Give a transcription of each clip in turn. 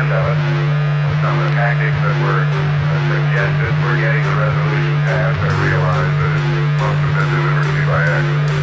end of it. Some of the tactics that were suggested for getting the resolution passed, I realized that most of them delivered by accident.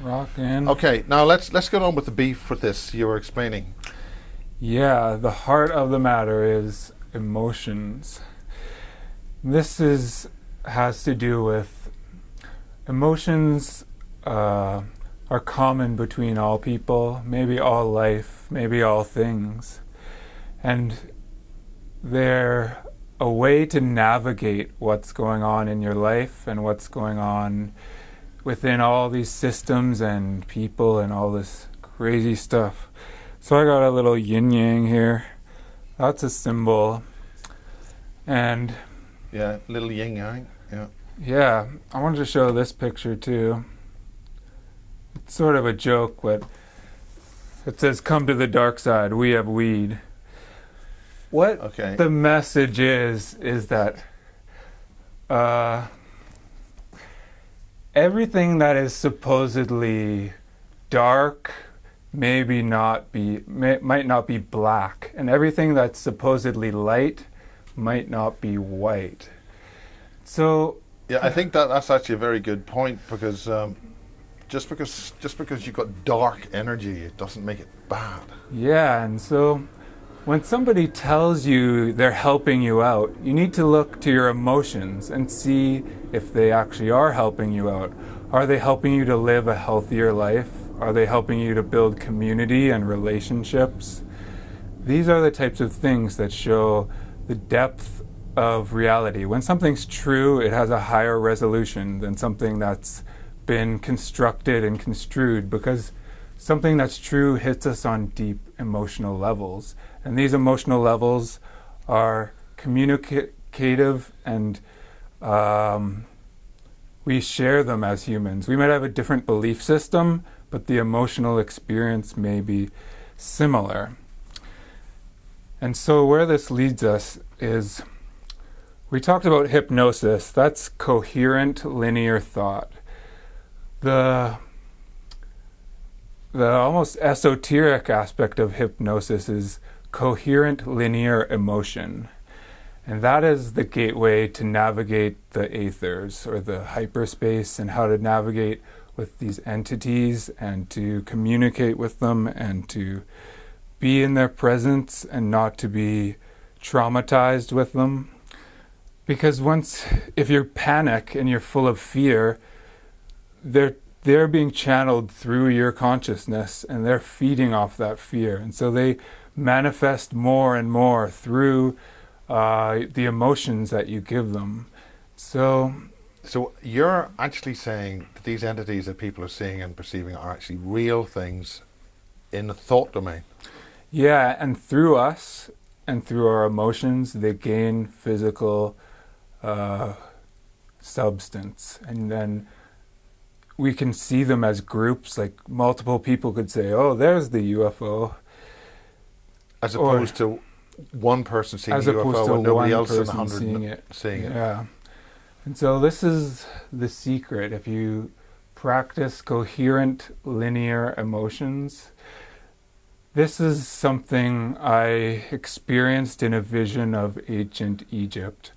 Rockin'. Okay, now let's get on with the beef with this you were explaining. Yeah, the heart of the matter is emotions. This has to do with emotions are common between all people, maybe all life, maybe all things. And they're a way to navigate what's going on in your life and what's going on within all these systems and people and all this crazy stuff. So I got a little yin-yang here. That's a symbol. And Yeah, little yin-yang. Yeah. yeah, I wanted to show this picture too. It's sort of a joke, but it says, "Come to the dark side, we have weed." What Okay. the message is that everything that is supposedly dark might not be black, and everything that's supposedly light might not be white. So Yeah, I think that's actually a very good point, because just because you've got dark energy, it doesn't make it bad. yeah, and so when somebody tells you they're helping you out, you need to look to your emotions and see if they actually are helping you out. Are they helping you to live a healthier life? Are they helping you to build community and relationships? These are the types of things that show the depth of reality. When something's true, it has a higher resolution than something that's been constructed and construed, because something that's true hits us on deep emotional levels. And these emotional levels are communicative, and we share them as humans. We might have a different belief system, but the emotional experience may be similar. And so where this leads us is, we talked about hypnosis. That's coherent linear thought. The almost esoteric aspect of hypnosis is coherent linear emotion. And that is the gateway to navigate the aethers, or the hyperspace, and how to navigate with these entities and to communicate with them and to be in their presence and not to be traumatized with them. Because if you panic and you're full of fear, they're being channeled through your consciousness, and they're feeding off that fear. And so they manifest more and more through the emotions that you give them. So you're actually saying that these entities that people are seeing and perceiving are actually real things in the thought domain. Yeah, and through us and through our emotions, they gain physical substance. And then we can see them as groups, like multiple people could say, "Oh, there's the UFO." As opposed to one person seeing the UFO and nobody else in 100 seeing it. Yeah. And so this is the secret. If you practice coherent linear emotions, this is something I experienced in a vision of ancient Egypt.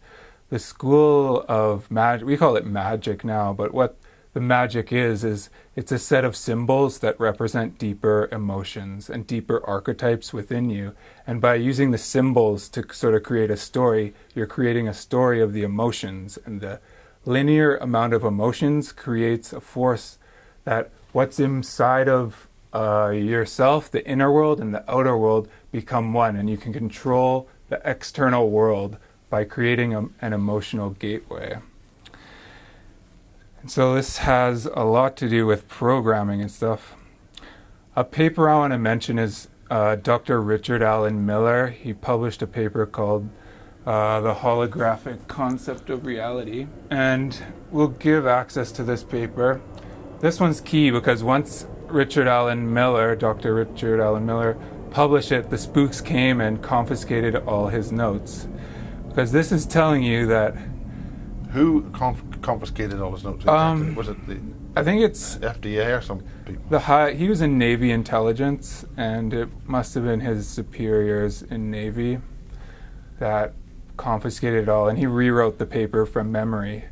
The school of magic, we call it magic now, but what the magic is it's a set of symbols that represent deeper emotions and deeper archetypes within you. And by using the symbols to sort of create a story, you're creating a story of the emotions. And the linear amount of emotions creates a force that what's inside of yourself, the inner world and the outer world, become one. And you can control the external world by creating an emotional gateway. And so this has a lot to do with programming and stuff. A paper I want to mention is Dr. Richard Alan Miller. He published a paper called The Holographic Concept of Reality. And we'll give access to this paper. This one's key because once Dr. Richard Alan Miller published it, the spooks came and confiscated all his notes. Because this is telling you that... Who confiscated all his notes exactly? Was it the I think it's FDA or some people? He was in Navy intelligence, and it must have been his superiors in Navy that confiscated it all, and he rewrote the paper from memory.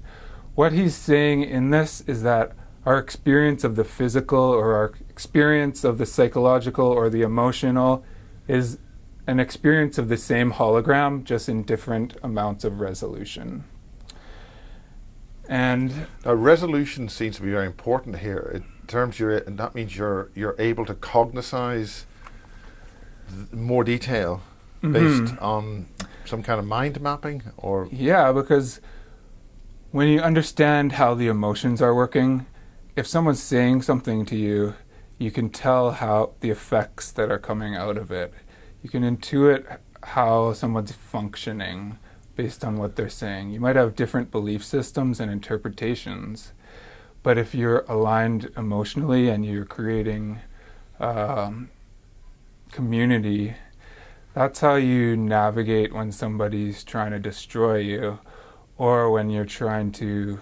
What he's saying in this is that our experience of the physical or our experience of the psychological or the emotional is an experience of the same hologram, just in different amounts of resolution. And now, resolution seems to be very important here. In terms, and that means you're able to cognitize more detail based on some kind of mind mapping, or yeah, because when you understand how the emotions are working, if someone's saying something to you, you can tell how the effects that are coming out of it. You can intuit how someone's functioning based on what they're saying. You might have different belief systems and interpretations, but if you're aligned emotionally and you're creating community, that's how you navigate when somebody's trying to destroy you, or when you're trying to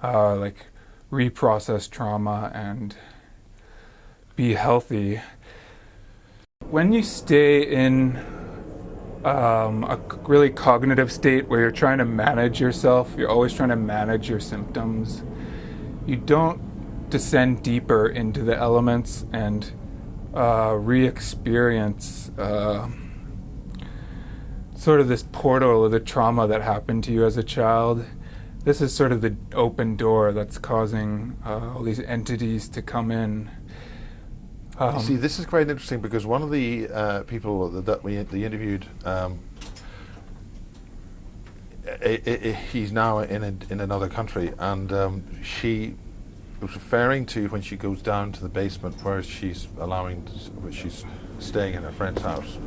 reprocess trauma and be healthy. When you stay in a really cognitive state where you're trying to manage yourself, you're always trying to manage your symptoms, you don't descend deeper into the elements and re-experience sort of this portal of the trauma that happened to you as a child. This is sort of the open door that's causing all these entities to come in. see, this is quite interesting, because one of the people that we interviewed, he's now in another country, and she was referring to when she goes down to the basement where she's staying in her friend's house,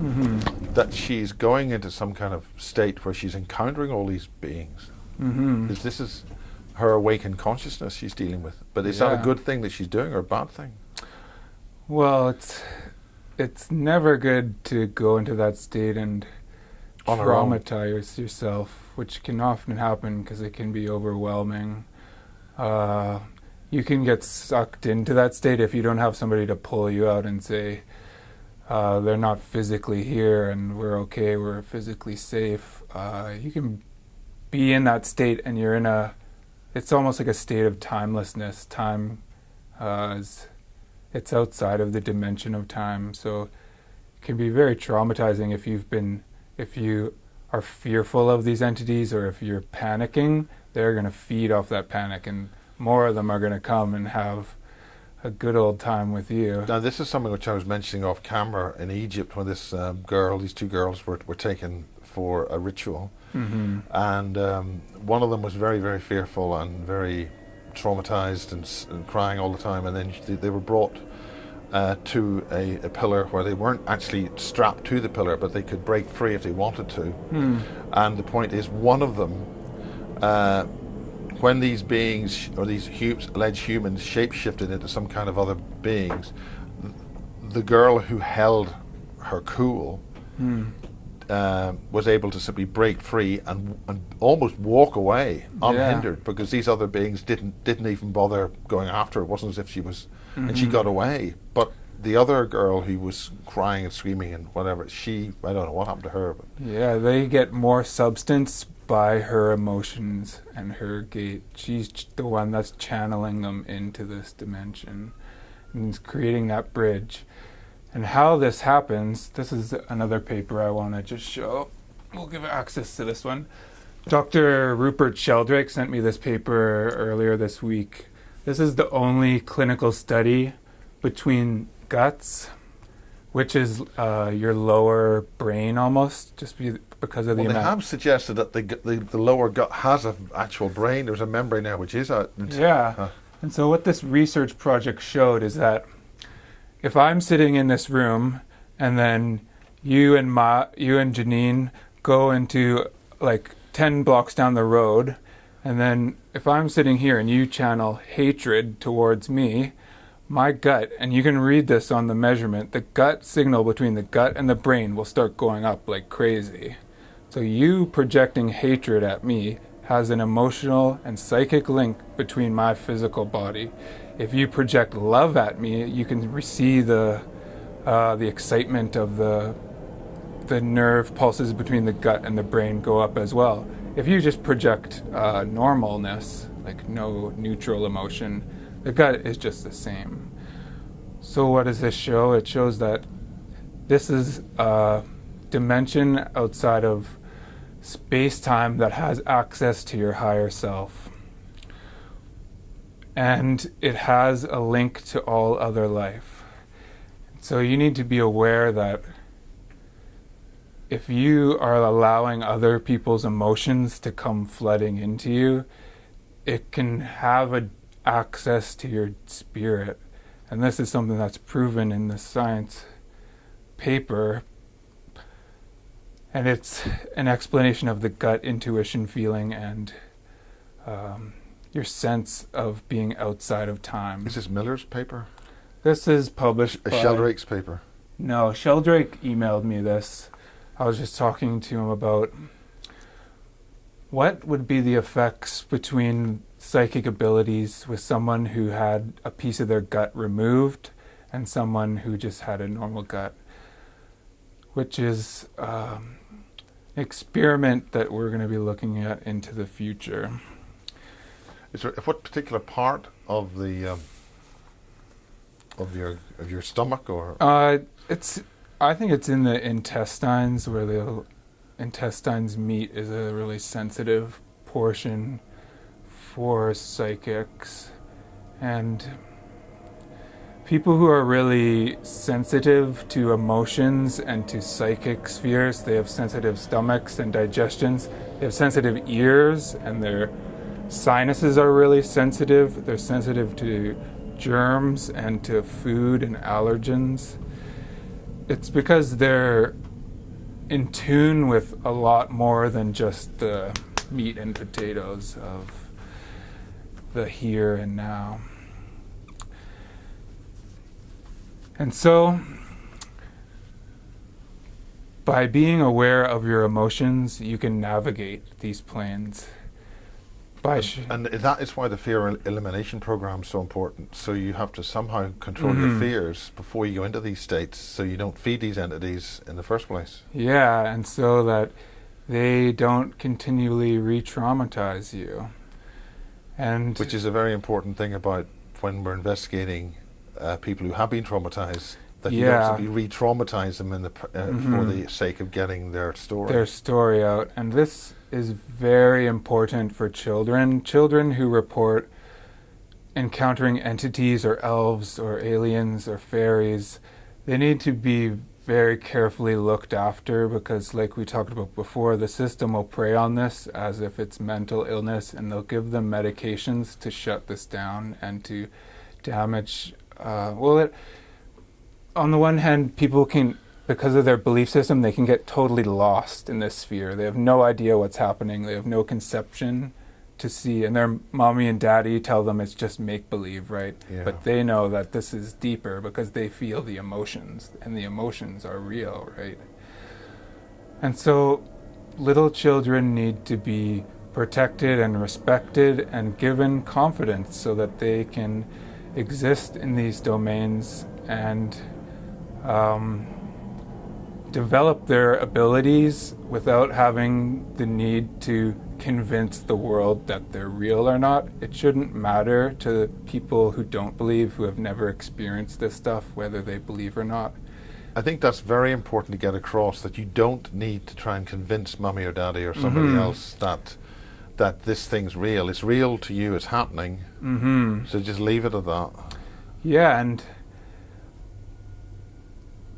that she's going into some kind of state where she's encountering all these beings. Because this is her awakened consciousness she's dealing with. But is that a good thing that she's doing, or a bad thing? Well, it's never good to go into that state and traumatize yourself, which can often happen because it can be overwhelming. You can get sucked into that state if you don't have somebody to pull you out and say, they're not physically here and we're okay, we're physically safe. You can be in that state and you're in it's almost like a state of timelessness. Time it's outside of the dimension of time, so it can be very traumatizing if you are fearful of these entities, or if you're panicking. They're going to feed off that panic, and more of them are going to come and have a good old time with you. Now, this is something which I was mentioning off camera in Egypt, when these two girls were taken for a ritual, and one of them was very, very fearful and very traumatized and crying all the time, and then they were brought to a pillar where they weren't actually strapped to the pillar, but they could break free if they wanted to. And the point is, one of them, when these beings, or these alleged humans, shape-shifted into some kind of other beings, the girl who held her cool was able to simply break free and almost walk away unhindered, because these other beings didn't even bother going after her. It wasn't as if she was, and she got away. But the other girl who was crying and screaming and whatever, I don't know what happened to her. But yeah, they get more substance by her emotions and her gait. She's the one that's channeling them into this dimension and creating that bridge. And how this happens, this is another paper I want to just show. We'll give access to this one. Dr. Rupert Sheldrake sent me this paper earlier this week. This is the only clinical study between guts, which is your lower brain almost, just because of the amount. They have suggested that the lower gut has an actual brain. There's a membrane there which is out. And so what this research project showed is that if I'm sitting in this room and then you and Janine go into like 10 blocks down the road, and then if I'm sitting here and you channel hatred towards me, my gut, and you can read this on the measurement, the gut signal between the gut and the brain will start going up like crazy. So you projecting hatred at me has an emotional and psychic link between my physical body. If you project love at me, you can see the excitement of the nerve pulses between the gut and the brain go up as well. If you just project normalness, like no neutral emotion, The gut is just the same. So what does this show? It shows that this is a dimension outside of space-time that has access to your higher self. And it has a link to all other life. So you need to be aware that if you are allowing other people's emotions to come flooding into you, it can have access to your spirit. And this is something that's proven in the science paper. And it's an explanation of the gut intuition feeling and your sense of being outside of time. Is this Miller's paper? This is published by... Sheldrake's paper? No, Sheldrake emailed me this. I was just talking to him about what would be the effects between psychic abilities with someone who had a piece of their gut removed and someone who just had a normal gut, which is an experiment that we're going to be looking at into the future. Is there what particular part of the of your stomach or? I think it's in the intestines, where the intestines meet is a really sensitive portion for psychics. And people who are really sensitive to emotions and to psychic spheres, they have sensitive stomachs and digestions. They have sensitive ears, and their sinuses are really sensitive. They're sensitive to germs and to food and allergens. It's because they're in tune with a lot more than just the meat and potatoes of the here and now. And so, by being aware of your emotions, you can navigate these planes. And that is why the fear elimination program is so important. So you have to somehow control your fears before you go into these states, so you don't feed these entities in the first place. Yeah, and so that they don't continually re-traumatize you. And which is a very important thing about when we're investigating people who have been traumatized, that you don't simply re-traumatize them in the for the sake of getting their story out. And this is very important for children. Children who report encountering entities or elves or aliens or fairies, they need to be very carefully looked after, because like we talked about before, the system will prey on this as if it's mental illness, and they'll give them medications to shut this down and to damage. On the one hand, people can, because of their belief system, they can get totally lost in this sphere. They have no idea what's happening. They have no conception to see. And their mommy and daddy tell them it's just make-believe, right? Yeah. But they know that this is deeper because they feel the emotions. And the emotions are real, right? And so little children need to be protected and respected and given confidence so that they can exist in these domains and develop their abilities without having the need to convince the world that they're real or not. It shouldn't matter to people who don't believe, who have never experienced this stuff, whether they believe or not. I think that's very important to get across, that you don't need to try and convince mommy or daddy or somebody else that this thing's real. It's real to you, it's happening. So just leave it at that. Yeah, and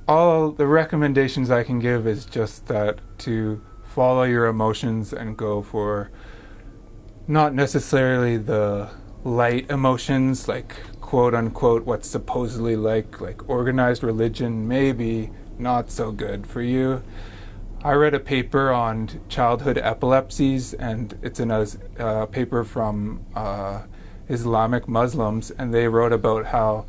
all the recommendations I can give is just that to follow your emotions and go for not necessarily the light emotions, like quote unquote what's supposedly like organized religion, maybe not so good for you. I read a paper on childhood epilepsies, and it's in a paper from Islamic Muslims, and they wrote about how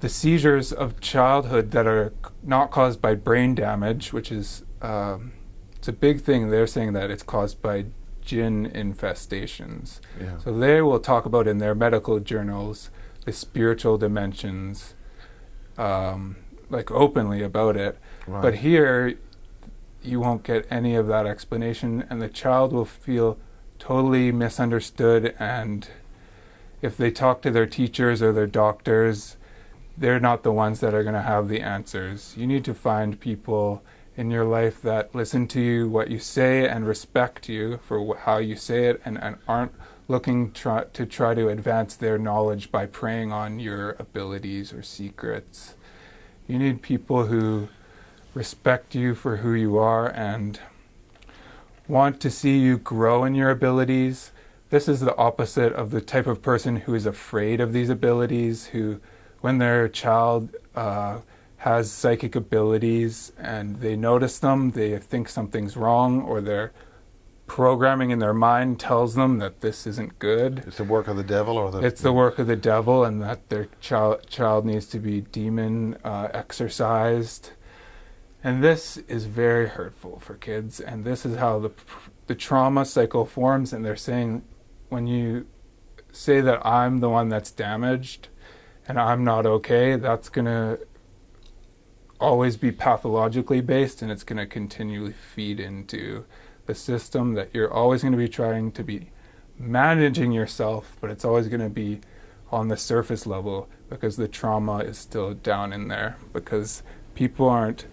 the seizures of childhood that are not caused by brain damage, which is it's a big thing. They're saying that it's caused by jinn infestations. Yeah. So they will talk about in their medical journals the spiritual dimensions, like openly about it. Right. But here, you won't get any of that explanation, and the child will feel totally misunderstood and if they talk to their teachers or their doctors, they're not the ones that are going to have the answers. You need to find people in your life that listen to you, what you say, and respect you for how you say it, and aren't looking to try to advance their knowledge by preying on your abilities or secrets. You need people who respect you for who you are and want to see you grow in your abilities. This is the opposite of the type of person who is afraid of these abilities, who, when their child has psychic abilities and they notice them, they think something's wrong, or their programming in their mind tells them that this isn't good. It's the work of the devil, or it's the work of the devil, and that their child needs to be demon exorcised. And this is very hurtful for kids, and this is how the trauma cycle forms. And they're saying, when you say that I'm the one that's damaged and I'm not okay, that's going to always be pathologically based, and it's going to continually feed into the system that you're always going to be trying to be managing yourself, but it's always going to be on the surface level because the trauma is still down in there, because people aren't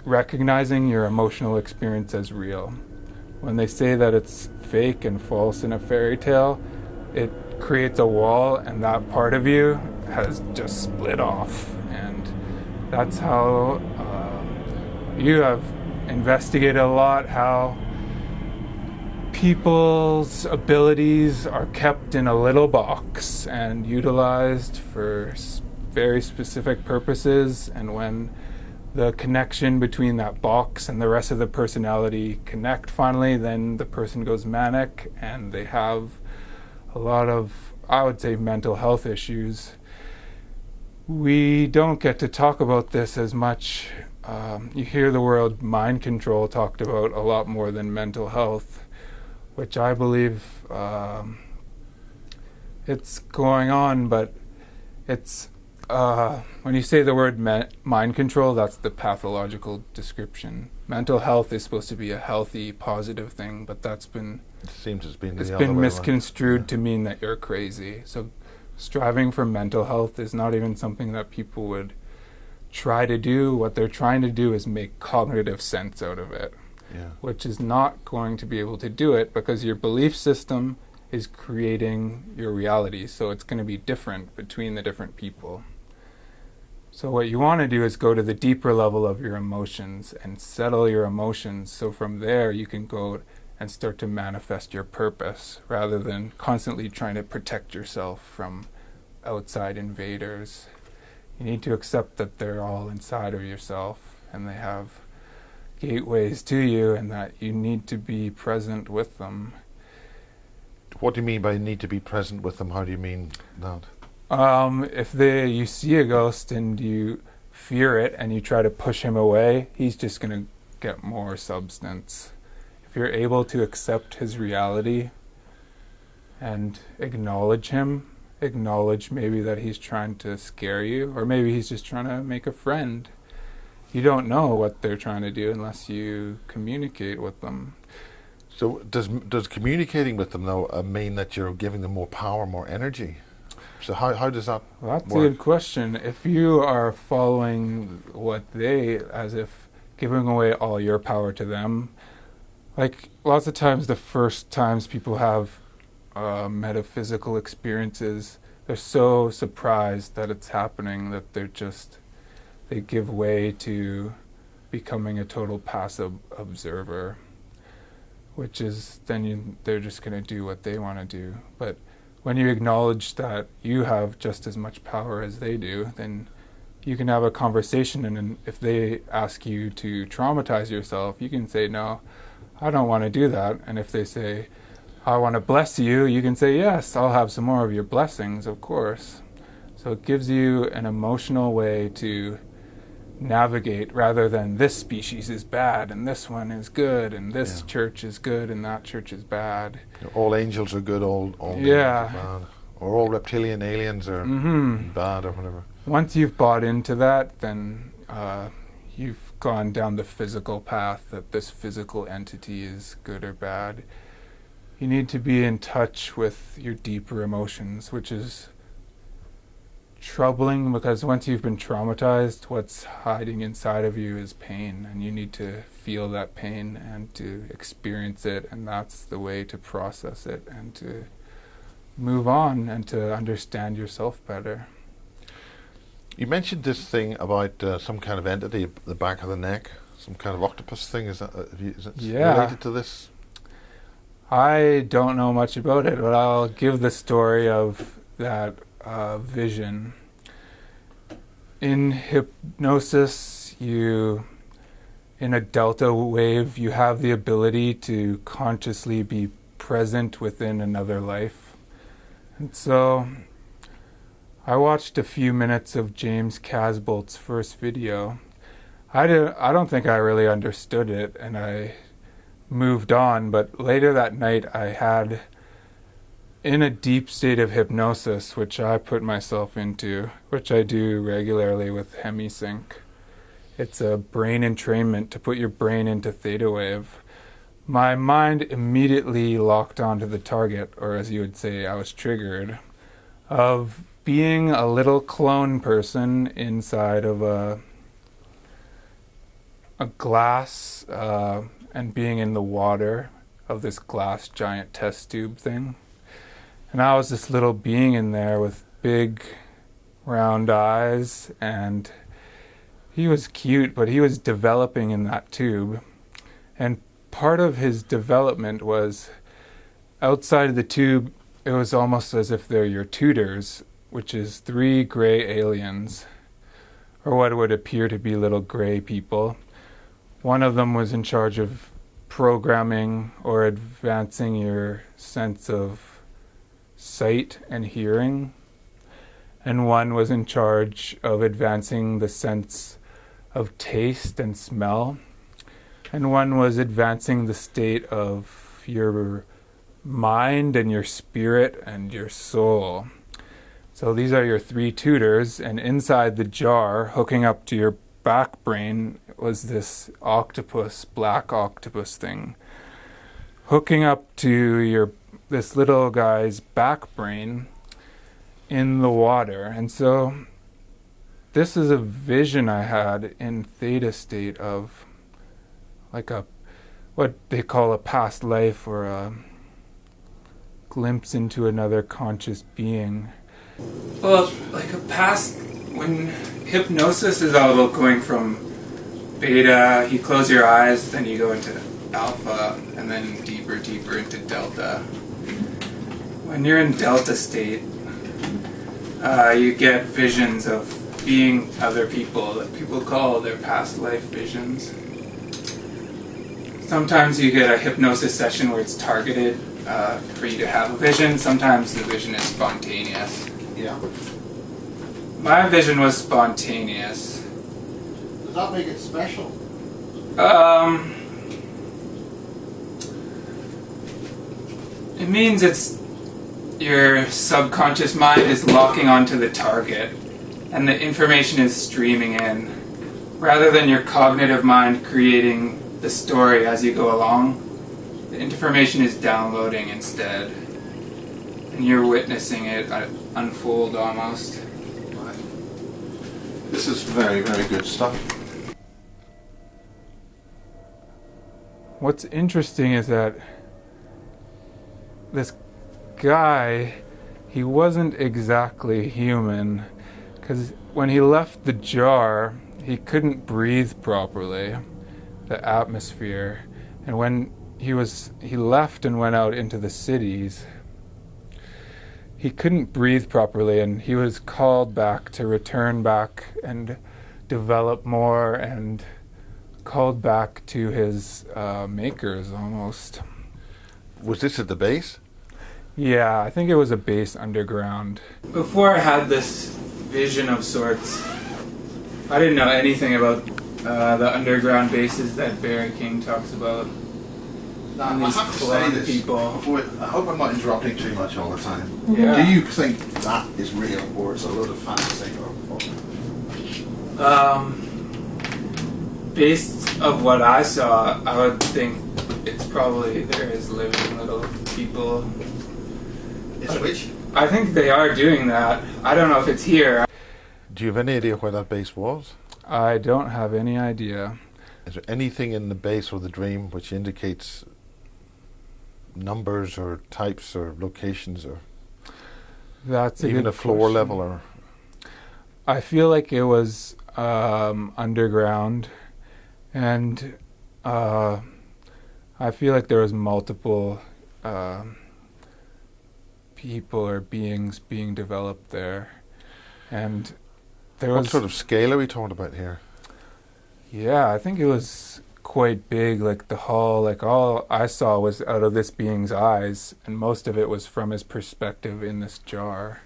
recognizing your emotional experience as real. When they say that it's fake and false in a fairy tale, it creates a wall, and that part of you has just split off. And that's how you have investigated a lot, how people's abilities are kept in a little box and utilized for very specific purposes, and when the connection between that box and the rest of the personality connect finally, then the person goes manic and they have a lot of, I would say, mental health issues. We don't get to talk about this as much. You hear the word mind control talked about a lot more than mental health, which I believe it's going on, but it's when you say the word mind control, that's the pathological description. Mental health is supposed to be a healthy, positive thing, but that's been misconstrued to mean that you're crazy. So striving for mental health is not even something that people would try to do. What they're trying to do is make cognitive sense out of it, which is not going to be able to do it, because your belief system is creating your reality. So it's going to be different between the different people. So what you want to do is go to the deeper level of your emotions and settle your emotions, so from there you can go and start to manifest your purpose, rather than constantly trying to protect yourself from outside invaders. You need to accept that they're all inside of yourself and they have gateways to you, and that you need to be present with them. What do you mean by need to be present with them? How do you mean that? If you see a ghost and you fear it and you try to push him away, he's just going to get more substance. If you're able to accept his reality and acknowledge him, acknowledge maybe that he's trying to scare you, or maybe he's just trying to make a friend. You don't know what they're trying to do unless you communicate with them. So does communicating with them, though, mean that you're giving them more power, more energy? So how does that Well, that's work? a good question. If you are following what as if giving away all your power to them, like lots of times the first times people have metaphysical experiences, they're so surprised that it's happening that they give way to becoming a total passive observer, which is then they're just going to do what they want to do. But when you acknowledge that you have just as much power as they do, then you can have a conversation, and if they ask you to traumatize yourself, you can say, no, I don't want to do that. And if they say, I want to bless you, you can say, yes, I'll have some more of your blessings, of course. So it gives you an emotional way to navigate, rather than this species is bad and this one is good and this church is good and that church is bad. All angels are good, all demons are bad. Or all reptilian aliens are bad, or whatever. Once you've bought into that, then you've gone down the physical path, that this physical entity is good or bad. you need to be in touch with your deeper emotions, which is troubling because once you've been traumatized, what's hiding inside of you is pain, and you need to feel that pain and to experience it, and that's the way to process it and to move on and to understand yourself better. You mentioned this thing about some kind of entity at the back of the neck, some kind of octopus thing. Is it related to this? I don't know much about it, but I'll give the story of that vision. In hypnosis, in a delta wave, you have the ability to consciously be present within another life. And so I watched a few minutes of James Casbolt's first video. I don't think I really understood it, and I moved on, but later that night I had, in a deep state of hypnosis, which I put myself into, which I do regularly with HemiSync. It's a brain entrainment to put your brain into theta wave. My mind immediately locked onto the target, or as you would say, I was triggered, of being a little clone person inside of a glass, and being in the water of this glass giant test tube thing. And I was this little being in there with big round eyes, and he was cute, but he was developing in that tube. And part of his development was outside of the tube, it was almost as if they're your tutors, which is 3 gray aliens, or what would appear to be little gray people. One of them was in charge of programming or advancing your sense of sight and hearing, and one was in charge of advancing the sense of taste and smell, and one was advancing the state of your mind and your spirit and your soul. So these are your 3 tutors, and inside the jar, hooking up to your back brain, was this octopus, black octopus thing, hooking up to this little guy's back brain in the water. And so this is a vision I had in theta state of like what they call a past life, or a glimpse into another conscious being. Well, like a past, when hypnosis is all about going from beta, you close your eyes, then you go into alpha, and then deeper into delta. When you're in delta state, you get visions of being other people that people call their past life visions. Sometimes you get a hypnosis session where it's targeted for you to have a vision. Sometimes the vision is spontaneous. Yeah. My vision was spontaneous. Does that make it special? It means your subconscious mind is locking onto the target, and the information is streaming in, rather than your cognitive mind creating the story as you go along. The information is downloading instead, and you're witnessing it unfold almost. Right. This is very, very good stuff. What's interesting is that this guy, he wasn't exactly human, because when he left the jar, he couldn't breathe properly, the atmosphere. And when he left and went out into the cities, he couldn't breathe properly, and he was called back to return back and develop more, and called back to his makers almost. Was this at the base? Yeah, I think it was a base underground. Before I had this vision of sorts, I didn't know anything about the underground bases that Barry King talks about. Now, And I these have to say clone this people. before, I hope I'm not interrupting too much all the time. Yeah. Do you think that is real, or it's a load of fantasy? Based of what I saw, I would think it's probably there is living little people. It's which? I think they are doing that. I don't know if it's here. Do you have any idea where that base was? I don't have any idea. Is there anything in the base or the dream which indicates numbers or types or locations or That's a even good a floor question. level? Or I feel like it was underground, and I feel like there was multiple people or beings being developed there, and there what was sort of scale are we talking about here? Yeah, I think it was quite big. Like the hull, like all I saw was out of this being's eyes, and most of it was from his perspective in this jar,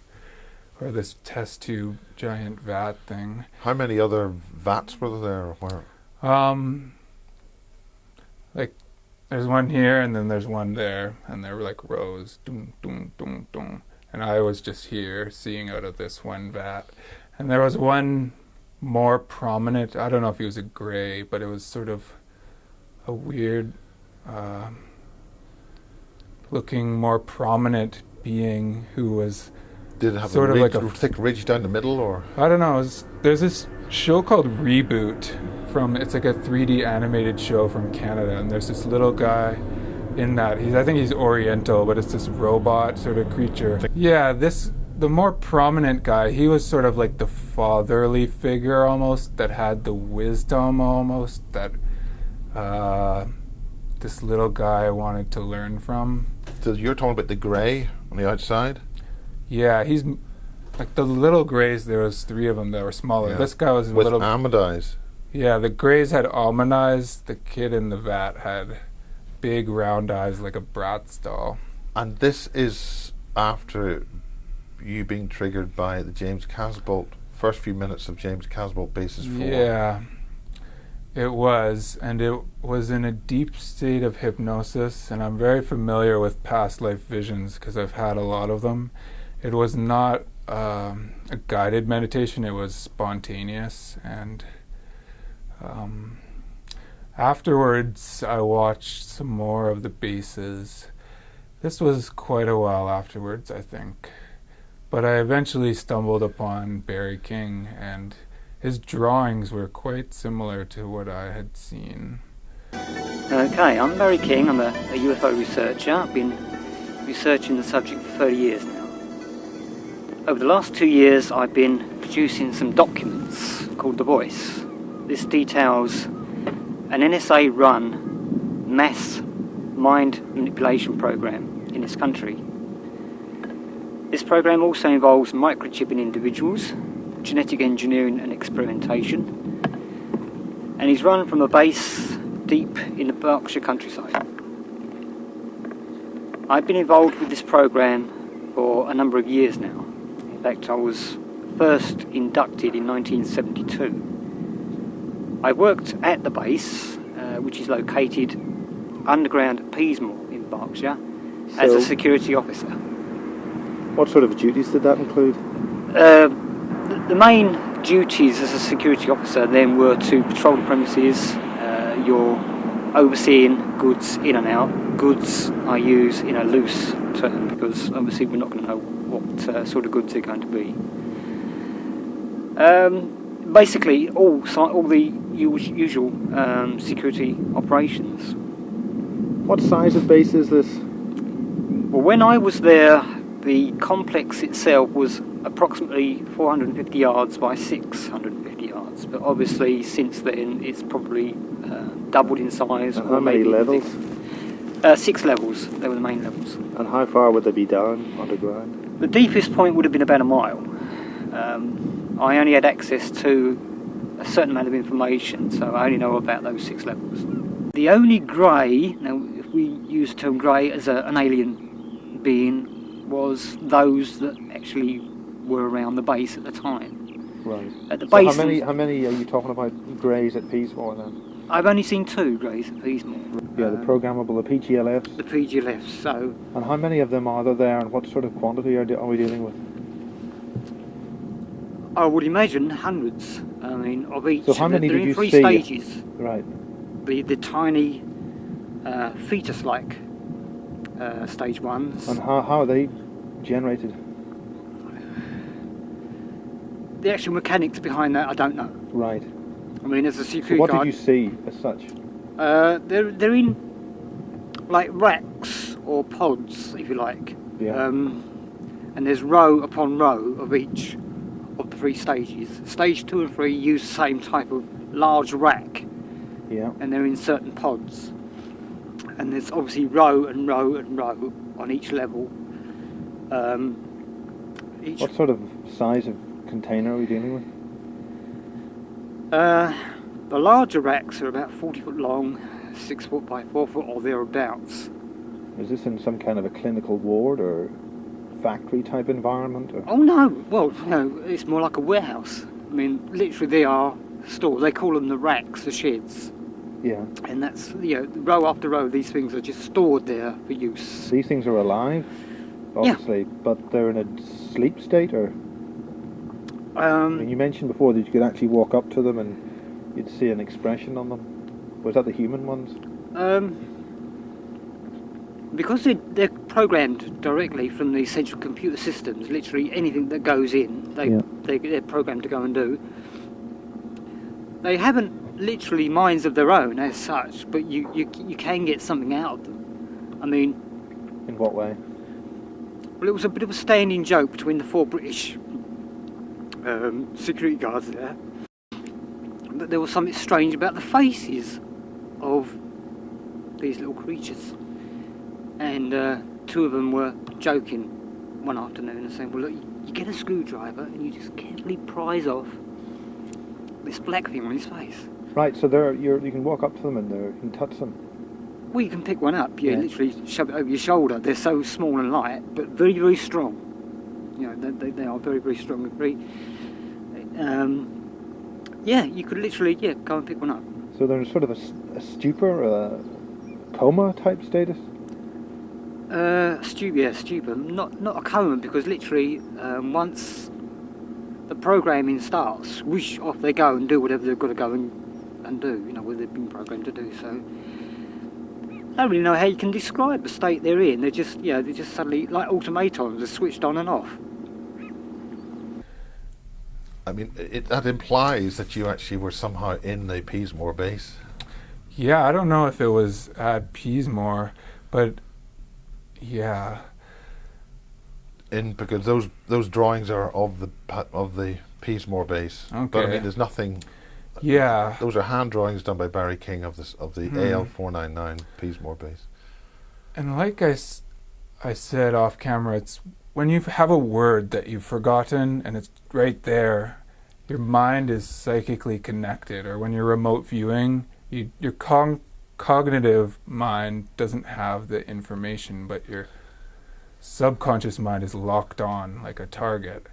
or this test tube giant vat thing. How many other vats were there? Or where? Like there's one here, and then there's one there, and they were like rows, dum dum dum dum. And I was just here, seeing out of this one vat, and there was one more prominent. I don't know if he was a gray, but it was sort of a weird looking, more prominent being who was Did it have sort a of ridge, like a thick ridge down the middle, or I don't know. There's this show called Reboot it's like a 3D animated show from Canada, and there's this little guy in that. I think he's Oriental, but it's this robot sort of creature. Yeah, the more prominent guy, he was sort of like the fatherly figure almost, that had the wisdom almost that this little guy wanted to learn from. so you're talking about the grey on the outside? Yeah, he's like the little grays. There was 3 of them that were smaller. Yeah. This guy was a With little. almond eyes. Yeah, the grays had almond eyes. The kid in the vat had big round eyes like a Bratz doll. And this is after you being triggered by the James Casbolt, first few minutes of James Casbolt Basis 4. Yeah, it was. And it was in a deep state of hypnosis. And I'm very familiar with past life visions because I've had a lot of them. It was not a guided meditation. It was spontaneous. And afterwards, I watched some more of the bases. This was quite a while afterwards, I think. But I eventually stumbled upon Barry King, and his drawings were quite similar to what I had seen. Okay, I'm Barry King. I'm a UFO researcher. I've been researching the subject for 30 years now. Over the last 2 years, I've been producing some documents called The Voice. This details an NSA-run mass mind manipulation program in this country. This program also involves microchipping individuals, genetic engineering and experimentation, and is run from a base deep in the Berkshire countryside. I've been involved with this program for a number of years now. In fact, I was first inducted in 1972. I worked at the base, which is located underground at Peasmore in Berkshire, as a security officer. What sort of duties did that include? The main duties as a security officer then were to patrol the premises. You're overseeing goods in and out. Goods I use in a loose term because obviously we're not going to know what sort of goods they're going to be. Basically, all the usual security operations. What size of base is this? Well, when I was there, the complex itself was approximately 450 yards by 650 yards. But obviously, since then, it's probably doubled in size. And how many levels? 6 levels. They were the main levels. And how far would they be down underground? The deepest point would have been about a mile. I only had access to a certain amount of information, so I only know about those 6 levels. The only grey, now if we use the term grey as an alien being, was those that actually were around the base at the time. Right. At the So base, how many are you talking about greys at Peasmore then? I've only seen 2 greys at Peasmore. Yeah, the programmable, the PGLFs. The PGLFs, so... And how many of them are there and what sort of quantity are we dealing with? I would imagine hundreds. I mean, of each. So how many They're did in you 3 see? stages. Right. The tiny fetus-like stage ones. And how are they generated? The actual mechanics behind that, I don't know. Right. I mean, as a So security what guard, did you see as such? they're in like racks or pods, if you like. Yeah. And there's row upon row of each of the 3 stages. Stage 2 and 3 use the same type of large rack, Yeah. and they're in certain pods. And there's obviously row and row and row on each level. What sort of size of container are we dealing with? The larger racks are about 40 foot long, 6 foot by 4 foot or thereabouts. Is this in some kind of a clinical ward or factory type environment? Or? Oh no, well no, it's more like a warehouse. I mean, literally they are stores. They call them the racks, the sheds. Yeah. And that's, row after row, these things are just stored there for use. These things are alive, obviously, but they're in a sleep state, or? I mean, you mentioned before that you could actually walk up to them and you'd see an expression on them. Was that the human ones? Because they're programmed directly from the central computer systems, literally anything that goes in, they're programmed to go and do. They haven't literally minds of their own as such, but you can get something out of them. I mean... In what way? Well, it was a bit of a standing joke between the 4 British security guards there, that there was something strange about the faces of these little creatures. And 2 of them were joking one afternoon and saying, well look, you get a screwdriver and you just carefully prise off this black thing on his face. Right, so you can walk up to them and you can touch them. Well, you can pick one up, you literally shove it over your shoulder. They're so small and light, but very, very strong. They are very, very strong and very... you could literally, go and pick one up. So they're in sort of a stupor, a coma type status? Stupor. Not a coma, because literally once the programming starts, whoosh, off they go and do whatever they've got to go and do, what they've been programmed to do. So I don't really know how you can describe the state they're in. They're just suddenly like automatons, they're switched on and off. I mean, that implies that you actually were somehow in the Peasmore base. Yeah, I don't know if it was at Peasmore, but yeah. Because those drawings are of the Peasmore base. Okay. But I mean, there's nothing. Yeah. Those are hand drawings done by Barry King of the AL499 Peasmore base. And like I said off camera, it's when you have a word that you've forgotten and it's right there, your mind is psychically connected. Or when you're remote viewing, your cognitive mind doesn't have the information, but your subconscious mind is locked on like a target.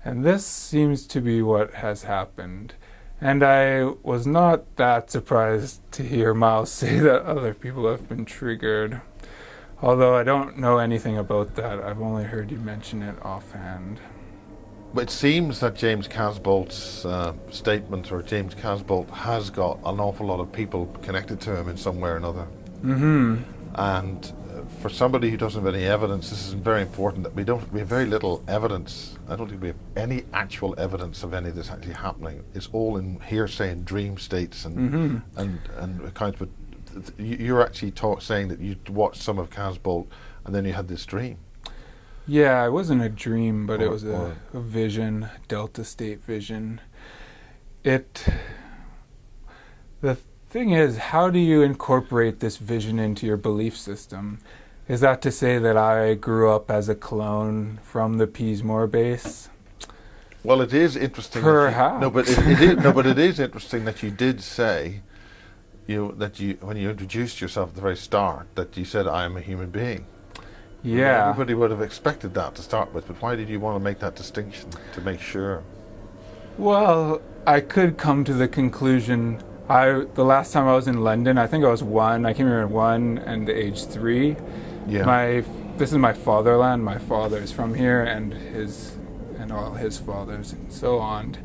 And this seems to be what has happened. And I was not that surprised to hear Miles say that other people have been triggered. Although I don't know anything about that. I've only heard you mention it offhand. But it seems that James Casbolt's statement, or James Casbolt has got an awful lot of people connected to him in some way or another. Mm-hmm. And for somebody who doesn't have any evidence, this is very important that we have very little evidence. I don't think we have any actual evidence of any of this actually happening. It's all in hearsay and dream states and accounts. But you're actually saying that you watched some of Casbolt and then you had this dream. Yeah, it wasn't a dream, but it was a vision, delta state vision. The thing is, how do you incorporate this vision into your belief system? Is that to say that I grew up as a clone from the Peasmore base? Well, it is interesting. Perhaps. But it is interesting that you did say when you introduced yourself at the very start that you said I am a human being. Yeah. Everybody would have expected that to start with, but why did you want to make that distinction to make sure? Well, I could come to the conclusion. The last time I was in London, I think I was 1. I came here at 1 and age 3. Yeah. This is my fatherland. My father is from here, and all his fathers, and so on.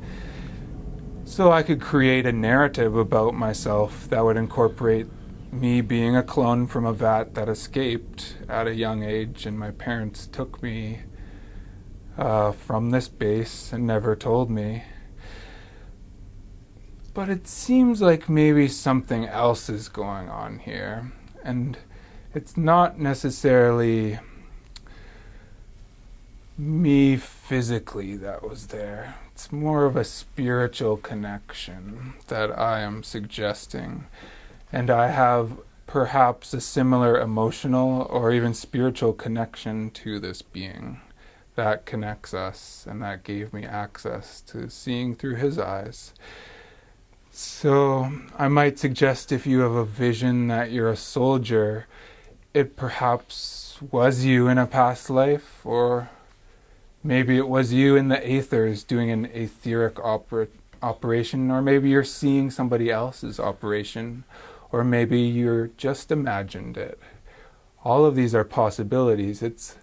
So I could create a narrative about myself that would incorporate me being a clone from a vat that escaped at a young age, and my parents took me from this base and never told me. But it seems like maybe something else is going on here, and it's not necessarily me physically that was there. It's more of a spiritual connection that I am suggesting. And I have perhaps a similar emotional or even spiritual connection to this being that connects us and that gave me access to seeing through his eyes. So I might suggest, if you have a vision that you're a soldier, it perhaps was you in a past life, or maybe it was you in the aethers doing an etheric operation, or maybe you're seeing somebody else's operation, or maybe you're just imagined it. All of these are possibilities. It's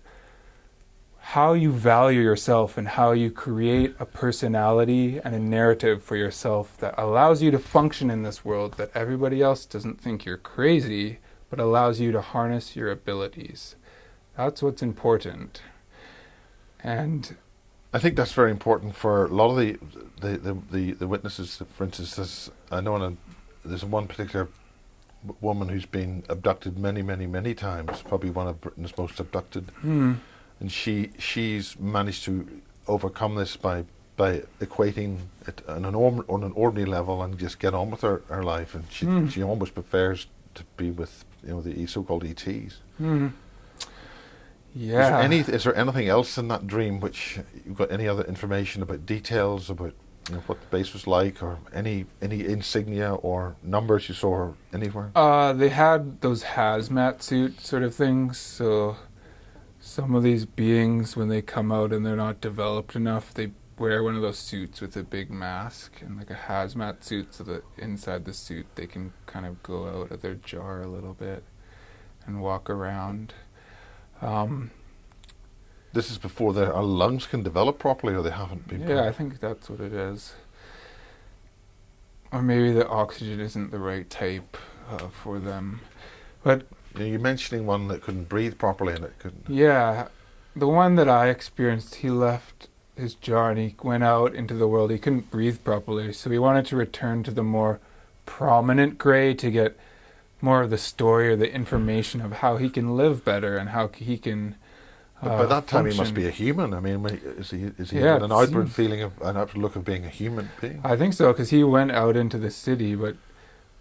how you value yourself and how you create a personality and a narrative for yourself that allows you to function in this world, that everybody else doesn't think you're crazy, but allows you to harness your abilities. That's what's important. And I think that's very important for a lot of the witnesses. For instance, there's one particular woman who's been abducted many times, probably one of Britain's most abducted. And she's managed to overcome this by equating it on an ordinary level and just get on with her life. And she almost prefers to be with the so-called ETs. Yeah. Is there anything else in that dream which you've got any other information about, details about what the base was like, or any insignia or numbers you saw anywhere? They had those hazmat suit sort of things, so some of these beings, when they come out and they're not developed enough, they wear one of those suits with a big mask and like a hazmat suit, so that inside the suit they can kind of go out of their jar a little bit and walk around. This is before their lungs can develop properly, or they haven't been. Yeah, I think that's what it is. Or maybe the oxygen isn't the right type for them. But you're mentioning one that couldn't breathe properly, and it couldn't. Yeah, the one that I experienced, he left his jar and he went out into the world. He couldn't breathe properly, so he wanted to return to the more prominent gray to get more of the story or the information of how he can live better and how he can But by that time function. he must be a human. I mean, is he Yeah, an outward feeling of an outward look of being a human being? I think so, because he went out into the city, but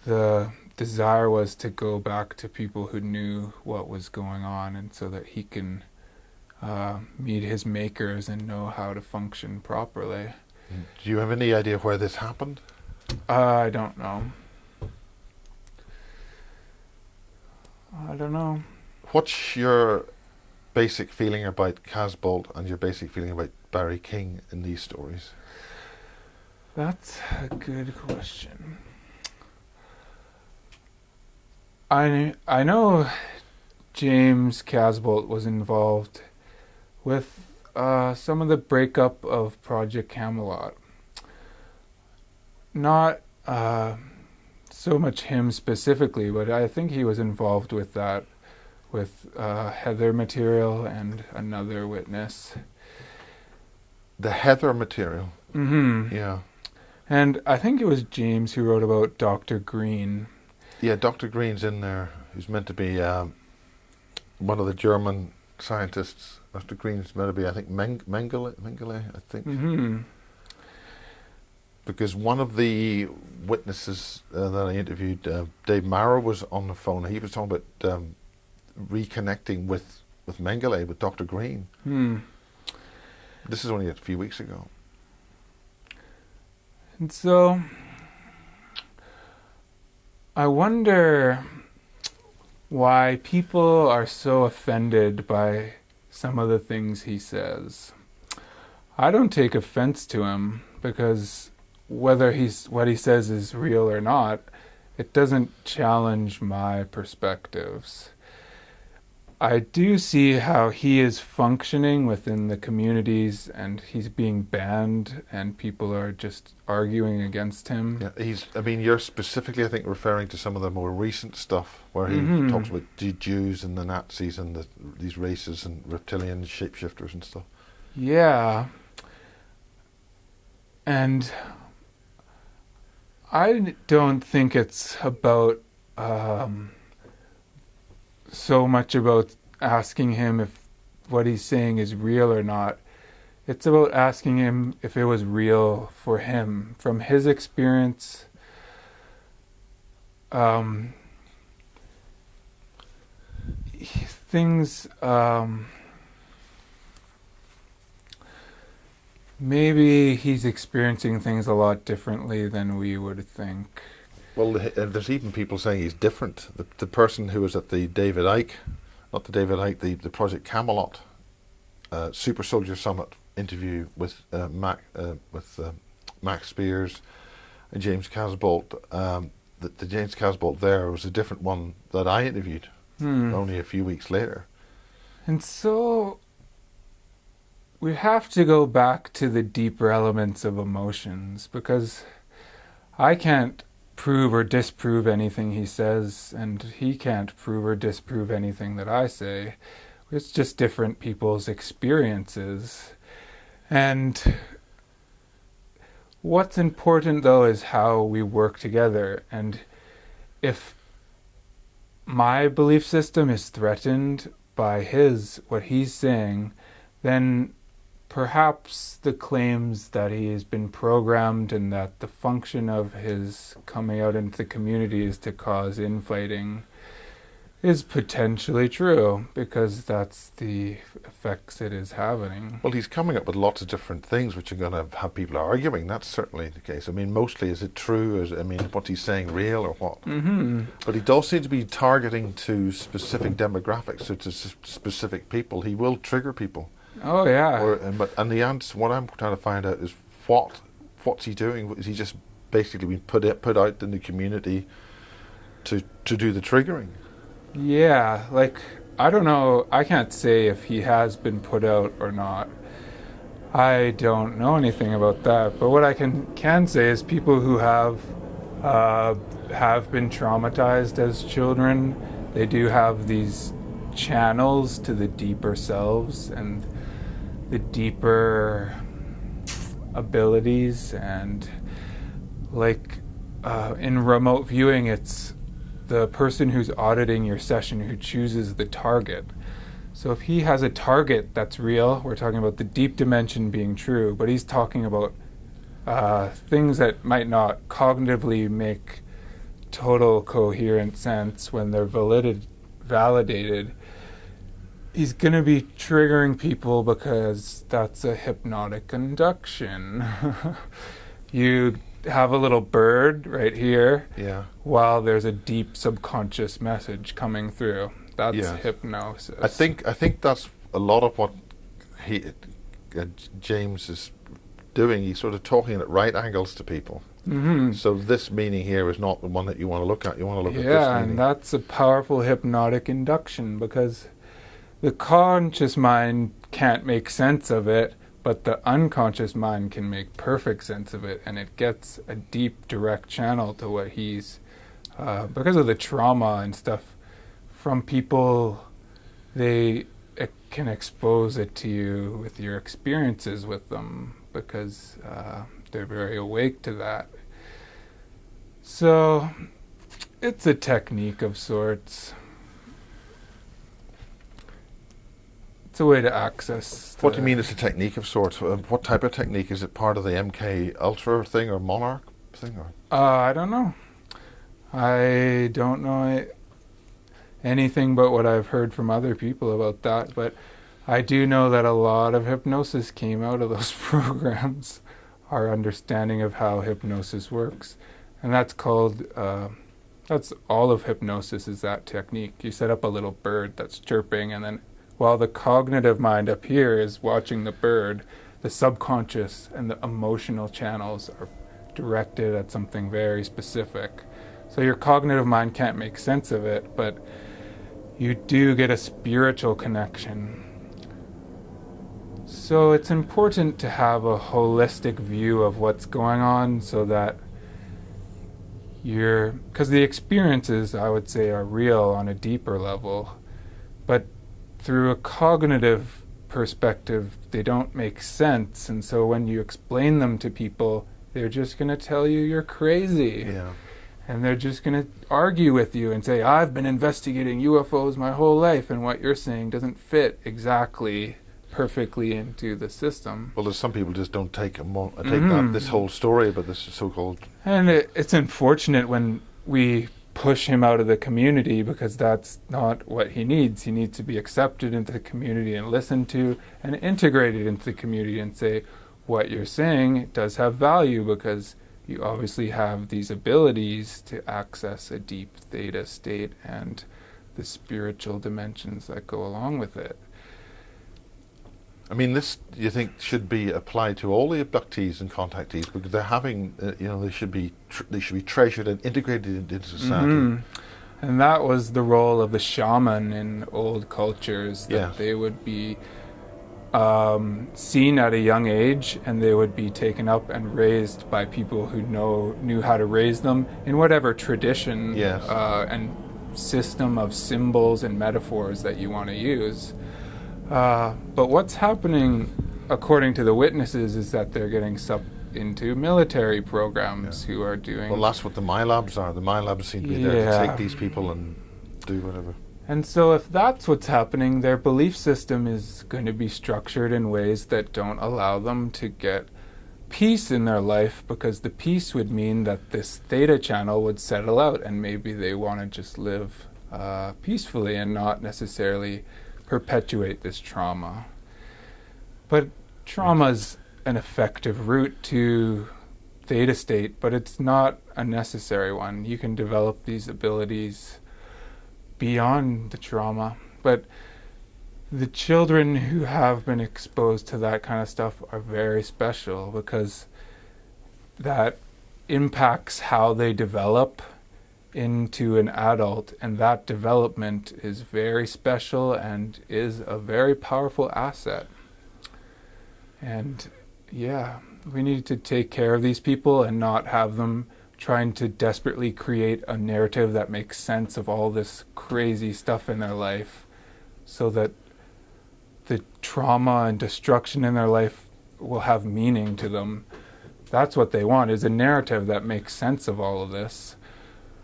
the desire was to go back to people who knew what was going on, and so that he can meet his makers and know how to function properly. Do you have any idea where this happened? I don't know. What's your basic feeling about Casbolt and your basic feeling about Barry King in these stories? That's a good question. I know James Casbolt was involved with some of the breakup of Project Camelot. Not so much him specifically, but I think he was involved with that, with Heather material and another witness. The Heather material? Mm-hmm. Yeah. And I think it was James who wrote about Dr. Green. Yeah, Dr. Green's in there, who's meant to be one of the German scientists. Dr. Green's meant to be, I think, Mengele, I think. Mm-hmm. Because one of the witnesses that I interviewed, Dave Mara, was on the phone. He was talking about reconnecting with Mengele, with Dr. Green. This is only a few weeks ago. And so I wonder why people are so offended by some of the things he says. I don't take offense to him, because whether what he says is real or not, it doesn't challenge my perspectives. I do see how he is functioning within the communities, and he's being banned, and people are just arguing against him. Yeah, you're specifically, I think, referring to some of the more recent stuff where he talks about the Jews and the Nazis and these races and reptilian shapeshifters and stuff. Yeah. And I don't think it's about so much about asking him if what he's saying is real or not. It's about asking him if it was real for him. From his experience, things, maybe he's experiencing things a lot differently than we would think. Well, there's even people saying he's different. The person who was at the David Icke, not the David Icke, the Project Camelot Super Soldier Summit interview with Max Spears and James Casbolt. The James Casbolt there was a different one that I interviewed only a few weeks later. And so we have to go back to the deeper elements of emotions, because I can't prove or disprove anything he says, and he can't prove or disprove anything that I say. It's just different people's experiences. And what's important, though, is how we work together. And if my belief system is threatened by what he's saying, then perhaps the claims that he has been programmed and that the function of his coming out into the community is to cause infighting is potentially true, because that's the effects it is having. Well, he's coming up with lots of different things which are going to have people arguing. That's certainly the case. I mean, mostly, is it true? What's he saying real or what? Mm-hmm. But he does seem to be targeting to specific demographics, so to specific people. He will trigger people. Oh, yeah. And the answer, what I'm trying to find out is what's he doing? Is he just basically being put out in the community to do the triggering? Yeah, I don't know. I can't say if he has been put out or not. I don't know anything about that. But what I can say is people who have been traumatized as children, they do have these channels to the deeper selves and the deeper abilities, and in remote viewing, it's the person who's auditing your session who chooses the target. So if he has a target that's real, we're talking about the deep dimension being true, but he's talking about things that might not cognitively make total coherent sense when they're validated. He's going to be triggering people because that's a hypnotic induction. You have a little bird right here, while there's a deep subconscious message coming through. That's hypnosis. I think that's a lot of what James is doing. He's sort of talking at right angles to people. Mm-hmm. So this meaning here is not the one that you want to look at. You want to look at this meaning. Yeah, and that's a powerful hypnotic induction, because the conscious mind can't make sense of it, but the unconscious mind can make perfect sense of it, and it gets a deep, direct channel to what he's, because of the trauma and stuff from people, it can expose it to you with your experiences with them, because they're very awake to that. So it's a technique of sorts. It's a way to access. What do you mean it's a technique of sorts? What type of technique? Is it part of the MK Ultra thing or Monarch thing? Or? I don't know. I don't know anything but what I've heard from other people about that, but I do know that a lot of hypnosis came out of those programs, our understanding of how hypnosis works. And that's called, that's all of hypnosis, is that technique. You set up a little bird that's chirping, and then while the cognitive mind up here is watching the bird, the subconscious and the emotional channels are directed at something very specific. So your cognitive mind can't make sense of it, but you do get a spiritual connection. So it's important to have a holistic view of what's going on so that because the experiences, I would say, are real on a deeper level, but through a cognitive perspective, they don't make sense. And so when you explain them to people, they're just going to tell you you're crazy. Yeah. And they're just going to argue with you and say, I've been investigating UFOs my whole life, and what you're saying doesn't fit exactly perfectly into the system. Well, there's some people just don't take that this whole story about this so-called. And it's unfortunate when we push him out of the community, because that's not what he needs. He needs to be accepted into the community and listened to and integrated into the community and say, what you're saying does have value because you obviously have these abilities to access a deep theta state and the spiritual dimensions that go along with it. I mean, this, you think, should be applied to all the abductees and contactees, because they're having, they should be treasured and integrated into society. Mm-hmm. And that was the role of the shaman in old cultures, that they would be seen at a young age, and they would be taken up and raised by people who knew how to raise them in whatever tradition and system of symbols and metaphors that you want to use. But what's happening, according to the witnesses, is that they're getting sucked into military programs who are doing... Well, that's what the MyLabs are. The MyLabs seem to be there to take these people and do whatever. And so if that's what's happening, their belief system is going to be structured in ways that don't allow them to get peace in their life, because the peace would mean that this theta channel would settle out, and maybe they want to just live peacefully and not necessarily perpetuate this trauma. But trauma's an effective route to theta state, but it's not a necessary one. You can develop these abilities beyond the trauma. But the children who have been exposed to that kind of stuff are very special, because that impacts how they develop into an adult, and that development is very special and is a very powerful asset. And we need to take care of these people and not have them trying to desperately create a narrative that makes sense of all this crazy stuff in their life, so that the trauma and destruction in their life will have meaning to them. That's what they want, is a narrative that makes sense of all of this.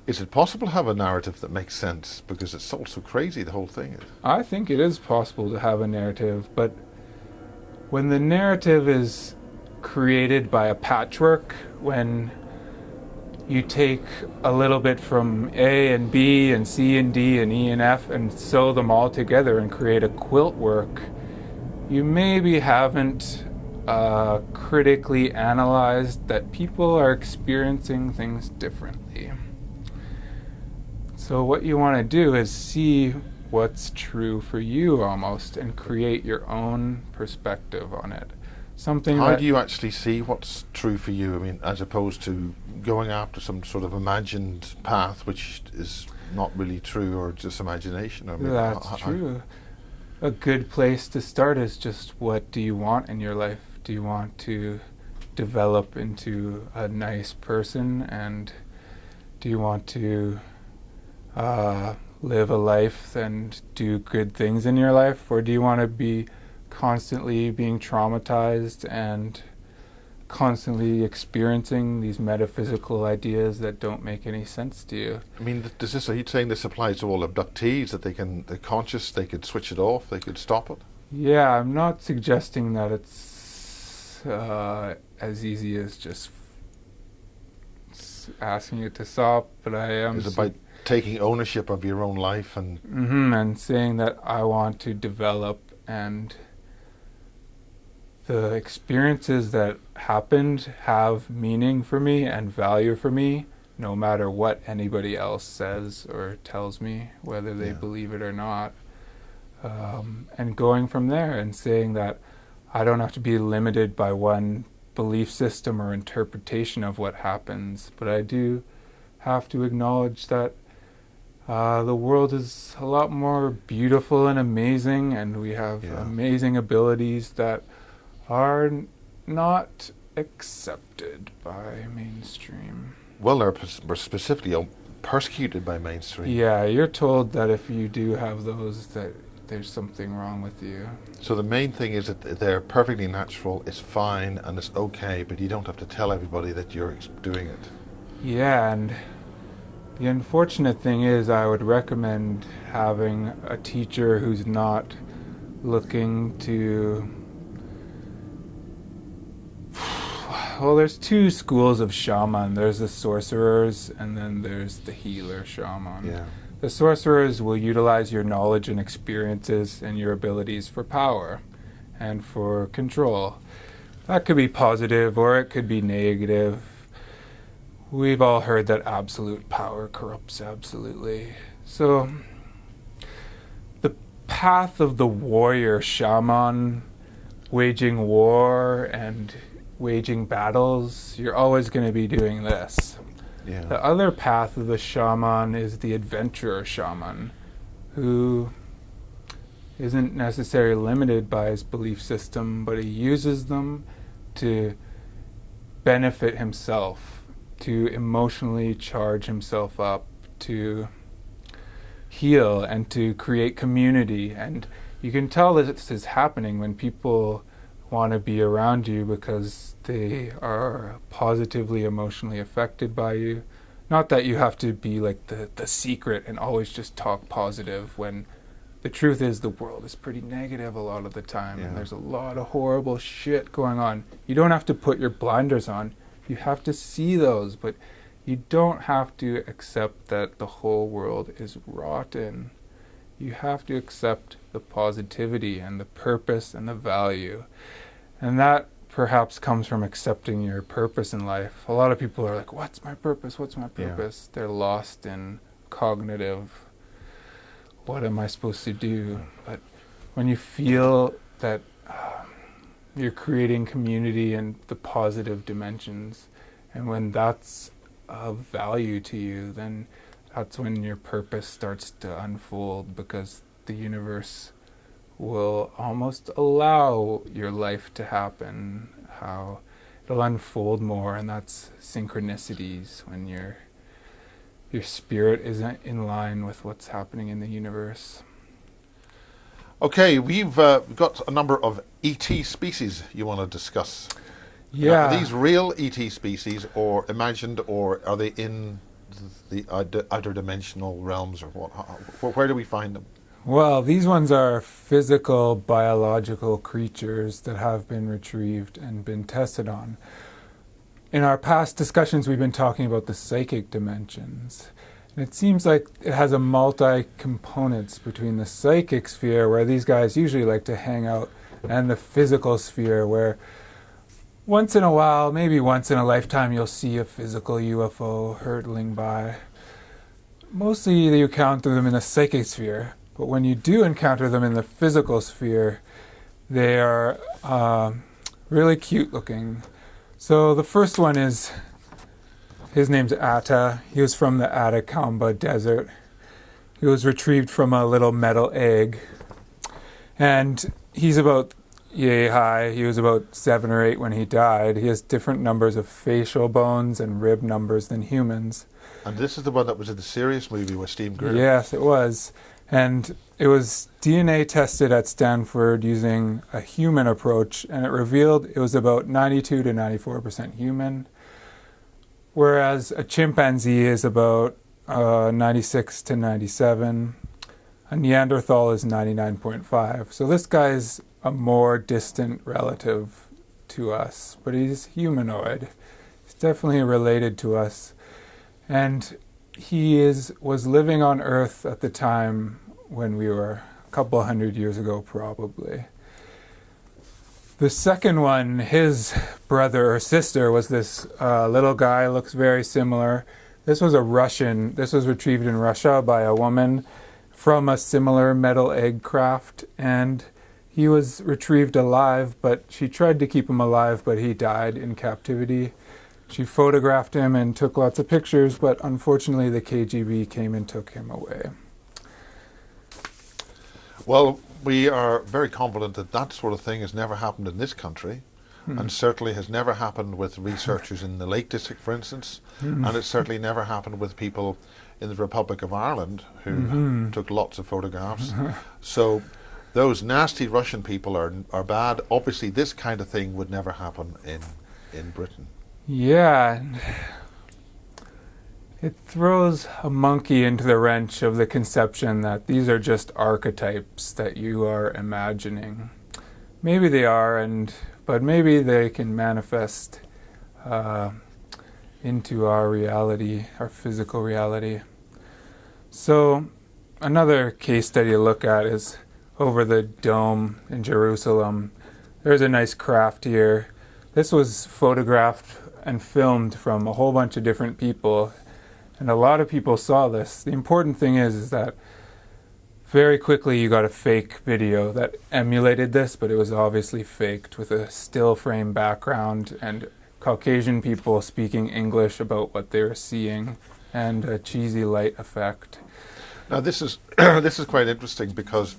Is it possible to have a narrative that makes sense? Because it's all so crazy, the whole thing is. I think it is possible to have a narrative, but when the narrative is created by a patchwork, when you take a little bit from A and B and C and D and E and F and sew them all together and create a quilt work, you maybe haven't critically analyzed that people are experiencing things differently. So what you want to do is see what's true for you almost, and create your own perspective on it. How do you actually see what's true for you? I mean, as opposed to going after some sort of imagined path which is not really true, or just imagination. I mean, that's true. A good place to start is just, what do you want in your life? Do you want to develop into a nice person, and do you want to live a life and do good things in your life, or do you want to be constantly being traumatized and constantly experiencing these metaphysical ideas that don't make any sense to you? I mean, are you saying this applies to all abductees, that they're conscious, they could switch it off, they could stop it? Yeah, I'm not suggesting that it's as easy as just asking you to stop, but I am... It's about taking ownership of your own life and... and saying that I want to develop, and the experiences that happened have meaning for me and value for me, no matter what anybody else says or tells me, whether they believe it or not. And going from there and saying that I don't have to be limited by one belief system or interpretation of what happens, but I do have to acknowledge that The world is a lot more beautiful and amazing, and we have amazing abilities that are not accepted by mainstream. Well, we're specifically persecuted by mainstream. Yeah, you're told that if you do have those, that there's something wrong with you. So the main thing is that they're perfectly natural, it's fine, and it's okay, but you don't have to tell everybody that you're doing it. Yeah, and the unfortunate thing is I would recommend having a teacher who's not looking to... Well, there's two schools of shaman. There's the sorcerers, and then there's the healer shaman. Yeah. The sorcerers will utilize your knowledge and experiences and your abilities for power and for control. That could be positive or it could be negative. We've all heard that absolute power corrupts absolutely. So the path of the warrior shaman, waging war and waging battles, you're always going to be doing this. Yeah. The other path of the shaman is the adventurer shaman, who isn't necessarily limited by his belief system, but he uses them to benefit himself, to emotionally charge himself up, to heal, and to create community. And you can tell that this is happening when people want to be around you because they are positively emotionally affected by you. Not that you have to be like the secret and always just talk positive, when the truth is the world is pretty negative a lot of the time. And there's a lot of horrible shit going on. You don't have to put your blinders on. You have to see those, but you don't have to accept that the whole world is rotten. You have to accept the positivity and the purpose and the value. And that perhaps comes from accepting your purpose in life. A lot of people are like, what's my purpose? What's my purpose? They're lost in cognitive, what am I supposed to do? But when you feel that you're creating community and the positive dimensions, and when that's of value to you, then that's when your purpose starts to unfold, because the universe will almost allow your life to happen, how it'll unfold more, and that's synchronicities, when your spirit isn't in line with what's happening in the universe. Okay, we've got a number of ET species you want to discuss. Yeah. Now, are these real ET species, or imagined, or are they in the outer dimensional realms, or what? Where do we find them? Well, these ones are physical, biological creatures that have been retrieved and been tested on. In our past discussions, we've been talking about the psychic dimensions. And it seems like it has a multi-components between the psychic sphere, where these guys usually like to hang out, and the physical sphere, where once in a while, maybe once in a lifetime, you'll see a physical UFO hurtling by. Mostly you encounter them in the psychic sphere. But when you do encounter them in the physical sphere, they are really cute looking. So the first one is, his name's Atta. He was from the Atacama Desert. He was retrieved from a little metal egg. And he's about yay high. He was about 7 or 8 when he died. He has different numbers of facial bones and rib numbers than humans. And this is the one that was in the Sirius movie with Steve Greer. Yes, it was. And it was DNA tested at Stanford using a human approach, and it revealed it was about 92 to 94% human, whereas a chimpanzee is about 96 to 97. A Neanderthal is 99.5. So this guy's a more distant relative to us, but he's humanoid. He's definitely related to us. And he was living on Earth at the time when we were a couple hundred years ago, probably. The second one, his brother or sister, was this little guy, looks very similar. This was retrieved in Russia by a woman from a similar metal egg craft, and he was retrieved alive, but she tried to keep him alive, but he died in captivity. She photographed him and took lots of pictures, but unfortunately the KGB came and took him away. Well, we are very confident that that sort of thing has never happened in this country, and certainly has never happened with researchers in the Lake District, for instance, and it certainly never happened with people in the Republic of Ireland who took lots of photographs. So those nasty Russian people are bad. Obviously, this kind of thing would never happen in Britain. Yeah. It throws a monkey into the wrench of the conception that these are just archetypes that you are imagining. Maybe they are, but maybe they can manifest into our reality, our physical reality. So another case study to look at is over the dome in Jerusalem. There's a nice craft here. This was photographed and filmed from a whole bunch of different people, and a lot of people saw this. The important thing is that very quickly you got a fake video that emulated this, but it was obviously faked with a still frame background and Caucasian people speaking English about what they were seeing and a cheesy light effect. Now this is this is quite interesting because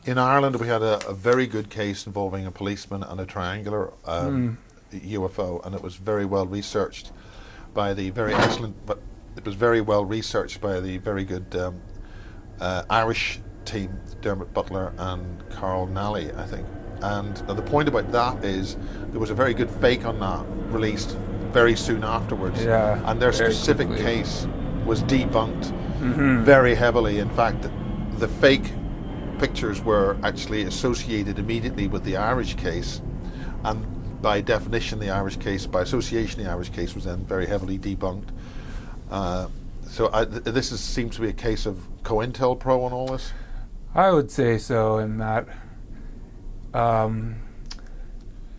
in Ireland we had a very good case involving a policeman and a triangular UFO, and it was very well researched by the very excellent, but it was very well researched by the very good Irish team, Dermot Butler and Carl Nally, I think. And the point about that is there was a very good fake on that released very soon afterwards, and their specific case was debunked very heavily. In fact, the fake pictures were actually associated immediately with the Irish case, and by definition the Irish case, by association the Irish case was then very heavily debunked. So this seems to be a case of COINTELPRO on all this? I would say so, in that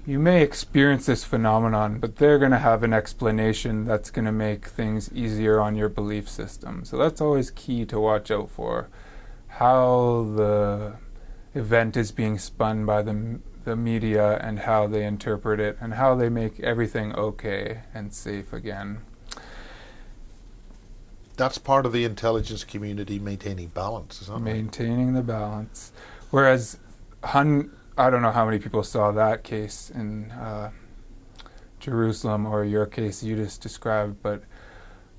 you may experience this phenomenon, but they're going to have an explanation that's going to make things easier on your belief system. So that's always key to watch out for, how the event is being spun by the media and how they interpret it and how they make everything okay and safe again. That's part of the intelligence community maintaining balance, isn't it? Maintaining the balance. Whereas, I don't know how many people saw that case in Jerusalem or your case you just described, but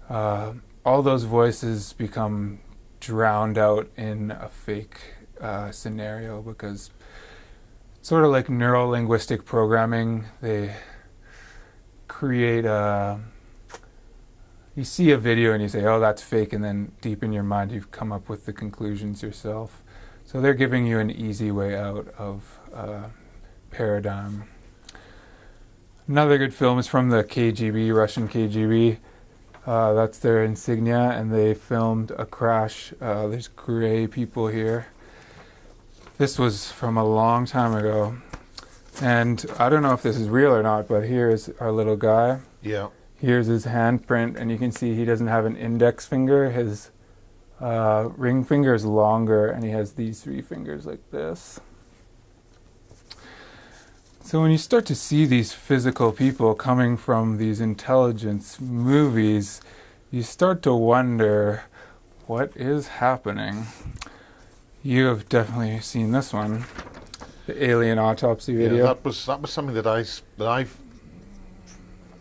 all those voices become drowned out in a fake scenario, because it's sort of like neuro-linguistic programming. They create you see a video and you say, oh, that's fake, and then deep in your mind you've come up with the conclusions yourself. So they're giving you an easy way out of paradigm. Another good film is from the KGB, Russian KGB. That's their insignia, and they filmed a crash. There's gray people here. This was from a long time ago. And I don't know if this is real or not, but here's our little guy. Yeah. Here's his handprint, and you can see he doesn't have an index finger. His ring finger is longer, and he has these three fingers like this. So when you start to see these physical people coming from these intelligence movies, you start to wonder what is happening. You have definitely seen this one, the alien autopsy video. Yeah, that was something that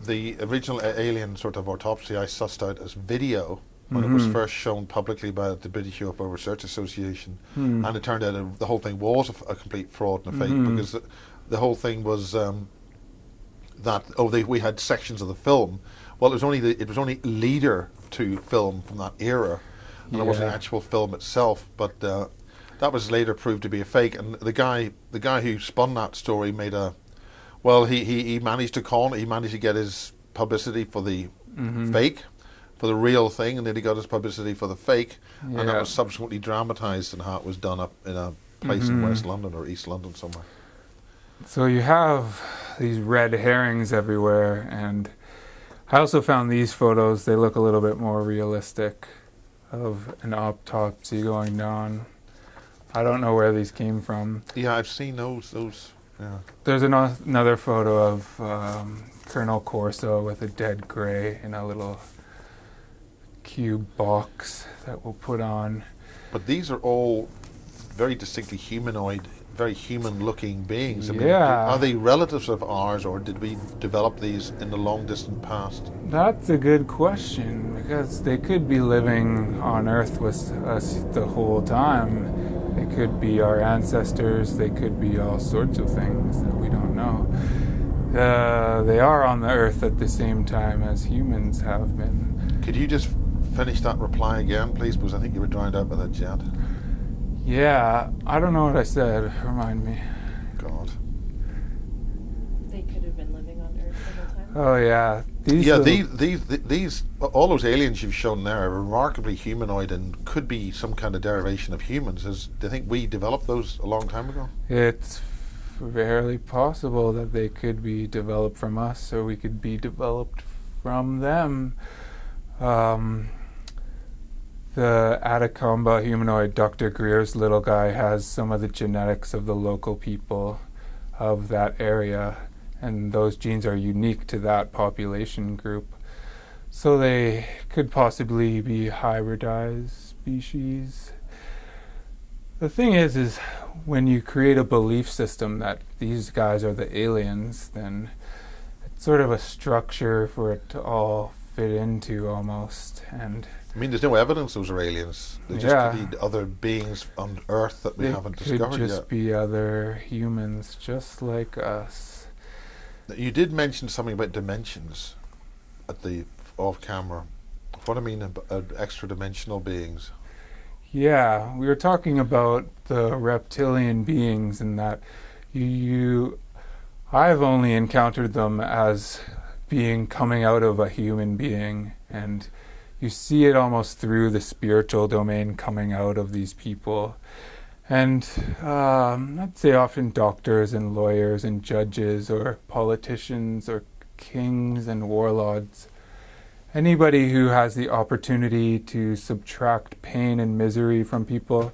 the original alien sort of autopsy I sussed out as video when it was first shown publicly by the British UFO Research Association, and it turned out the whole thing was a complete fraud and a fake, because the whole thing was we had sections of the film. Well, it was only leader to film from that era, and it wasn't actual film itself, but that was later proved to be a fake. And the guy who spun that story made he managed to get his publicity for the fake, for the real thing, and then he got his publicity for the fake, and that was subsequently dramatised in how it was done up in a place in West London or East London somewhere. So you have these red herrings everywhere, and I also found these photos, they look a little bit more realistic, of an autopsy going on. I don't know where these came from. Yeah, I've seen those Yeah. There's another photo of Colonel Corso with a dead grey in a little cube box that we'll put on. But these are all very distinctly humanoid, very human-looking beings. I mean, Yeah. are they relatives of ours, or did we develop these in the long-distant past? That's a good question, because they could be living on Earth with us the whole time. They could be our ancestors, they could be all sorts of things that we don't know. They are on the Earth at the same time as humans have been. Could you just finish that reply again, please? Because I think you were drowned out by that jet. Yeah, I don't know what I said. Remind me. God. They could have been living on Earth the whole time. Oh yeah, These all those aliens you've shown there are remarkably humanoid and could be some kind of derivation of humans. Do you think we developed those a long time ago? It's fairly possible that they could be developed from us, or we could be developed from them. The Atacomba humanoid, Dr. Greer's little guy, has some of the genetics of the local people of that area, and those genes are unique to that population group. So they could possibly be hybridized species. The thing is when you create a belief system that these guys are the aliens, then it's sort of a structure for it to all fit into almost. And I mean, there's no evidence those are aliens. They just could be other beings on Earth that we haven't discovered yet. They could just be other humans, just like us. You did mention something about dimensions at the off-camera. What I mean about extra-dimensional beings. Yeah, we were talking about the reptilian beings, and that I've only encountered them as being coming out of a human being, and you see it almost through the spiritual domain coming out of these people. And I'd say often doctors and lawyers and judges or politicians or kings and warlords. Anybody who has the opportunity to subtract pain and misery from people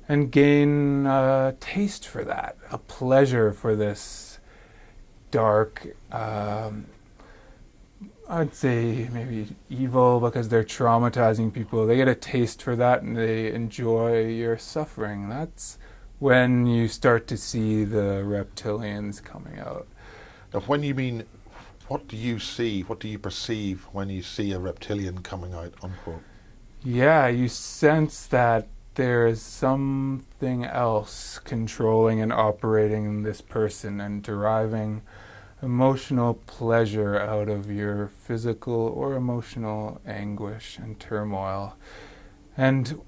and gain a taste for that, a pleasure for this dark, I'd say maybe evil, because they're traumatizing people. They get a taste for that and they enjoy your suffering. That's when you start to see the reptilians coming out. Now, when you mean, what do you see, what do you perceive when you see a reptilian coming out, unquote? Yeah, you sense that there is something else controlling and operating this person and deriving emotional pleasure out of your physical or emotional anguish and turmoil. And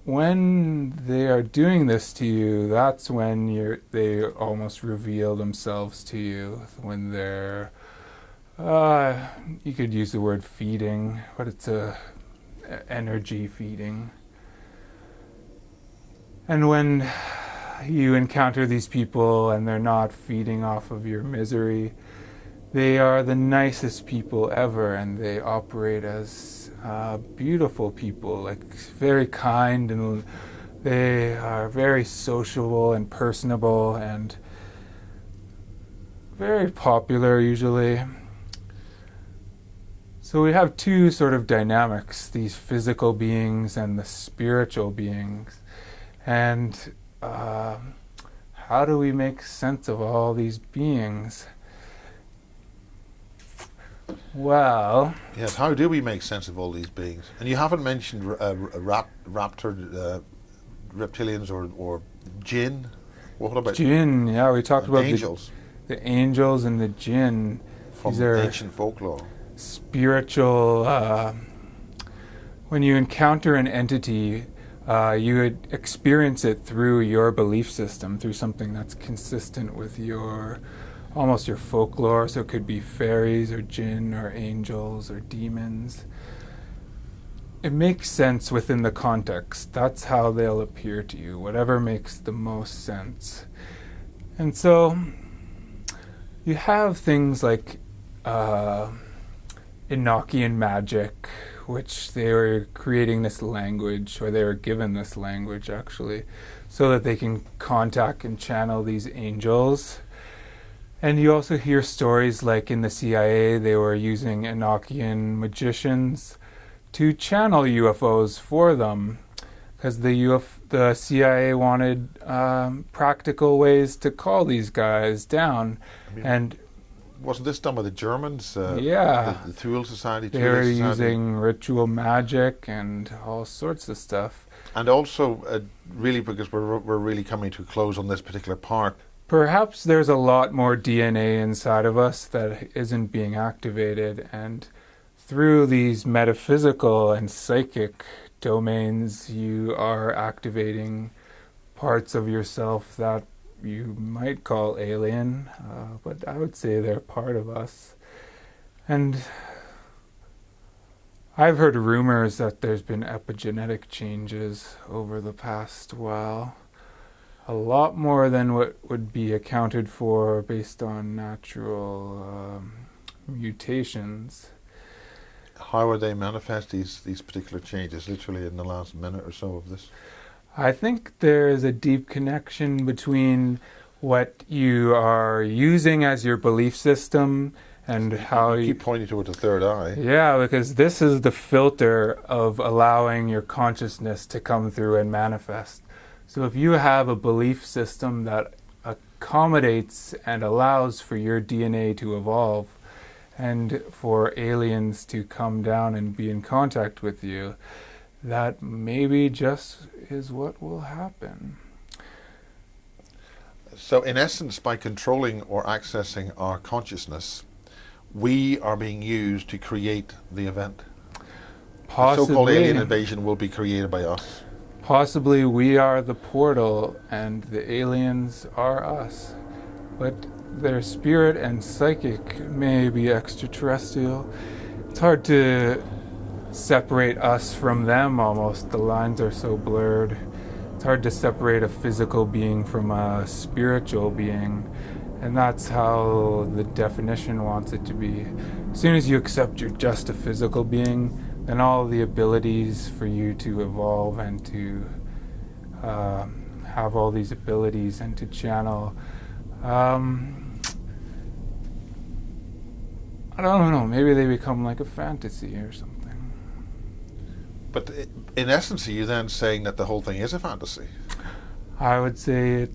when they are doing this to you, that's when they almost reveal themselves to you, when they're you could use the word feeding, but it's a energy feeding. And when you encounter these people and they're not feeding off of your misery, they are the nicest people ever, and they operate as beautiful people, like very kind, and they are very sociable and personable and very popular usually. So we have two sort of dynamics, these physical beings and the spiritual beings. And how do we make sense of all these beings? Well... Yes, how do we make sense of all these beings? And you haven't mentioned raptor reptilians or jinn. What about jinn? Yeah, we talked about angels. The angels and the jinn. From these are ancient folklore. Spiritual... when you encounter an entity, you would experience it through your belief system, through something that's consistent with almost your folklore. So it could be fairies or jinn or angels or demons. It makes sense within the context. That's how they'll appear to you, whatever makes the most sense. And so you have things like Enochian magic, which they were creating this language, or they were given this language actually, so that they can contact and channel these angels. And you also hear stories like in the CIA, they were using Enochian magicians to channel UFOs for them, because the CIA wanted practical ways to call these guys down. I mean, and wasn't this done by the Germans? Yeah. The Thule Society? They were using ritual magic and all sorts of stuff. And also, really, because we're really coming to a close on this particular part, perhaps there's a lot more DNA inside of us that isn't being activated, and through these metaphysical and psychic domains, you are activating parts of yourself that you might call alien, but I would say they're part of us. And I've heard rumors that there's been epigenetic changes over the past while. A lot more than what would be accounted for based on natural mutations. How are they manifest, these particular changes, literally in the last minute or so of this? I think there is a deep connection between what you are using as your belief system and how you keep pointing toward the third eye. Yeah, because this is the filter of allowing your consciousness to come through and manifest. So if you have a belief system that accommodates and allows for your DNA to evolve and for aliens to come down and be in contact with you, that maybe just is what will happen. So in essence, by controlling or accessing our consciousness, we are being used to create the event. Possibly. The so-called alien invasion will be created by us. Possibly we are the portal and the aliens are us. But their spirit and psychic may be extraterrestrial. It's hard to separate us from them almost. The lines are so blurred. It's hard to separate a physical being from a spiritual being. And that's how the definition wants it to be. As soon as you accept you're just a physical being, then all the abilities for you to evolve and to have all these abilities and to channel, I don't know, maybe they become like a fantasy or something. But in essence, are you then saying that the whole thing is a fantasy? I would say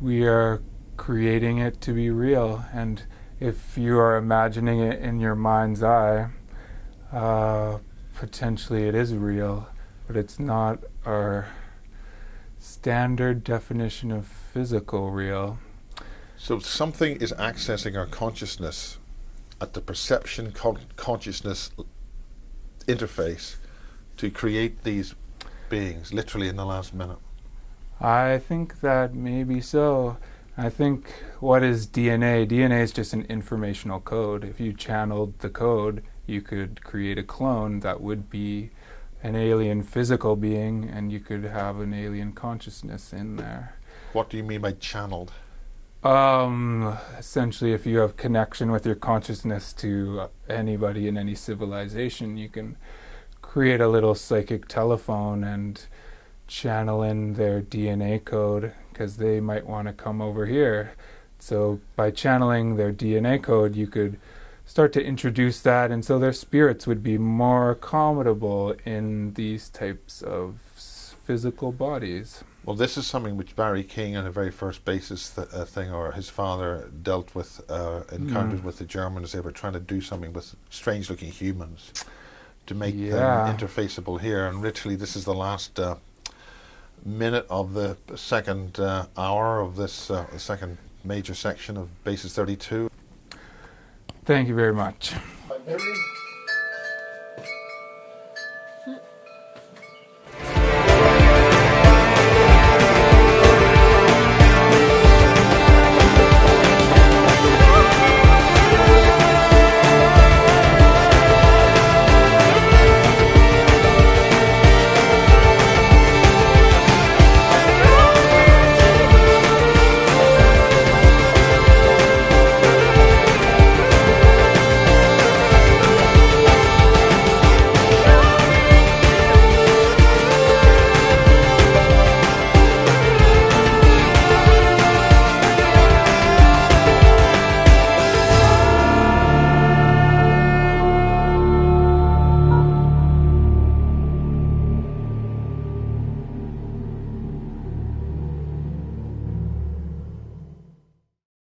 we are creating it to be real, and if you are imagining it in your mind's eye, potentially it is real, but it's not our standard definition of physical real. So something is accessing our consciousness at the perception consciousness interface to create these beings, literally in the last minute. I think that maybe so. I think what is DNA? DNA is just an informational code. If you channeled the code, you could create a clone that would be an alien physical being, and you could have an alien consciousness in there. What do you mean by channeled? Essentially, if you have connection with your consciousness to anybody in any civilization, you can create a little psychic telephone and channel in their DNA code, because they might want to come over here. So by channeling their DNA code, you could start to introduce that, and so their spirits would be more accommodable in these types of physical bodies. Well, this is something which Barry King, on the very first basis thing, or his father dealt with, encountered with the Germans. They were trying to do something with strange-looking humans to make them interfaceable here, and literally this is the last minute of the second hour of this second major section of Basis 32. Thank you very much. Every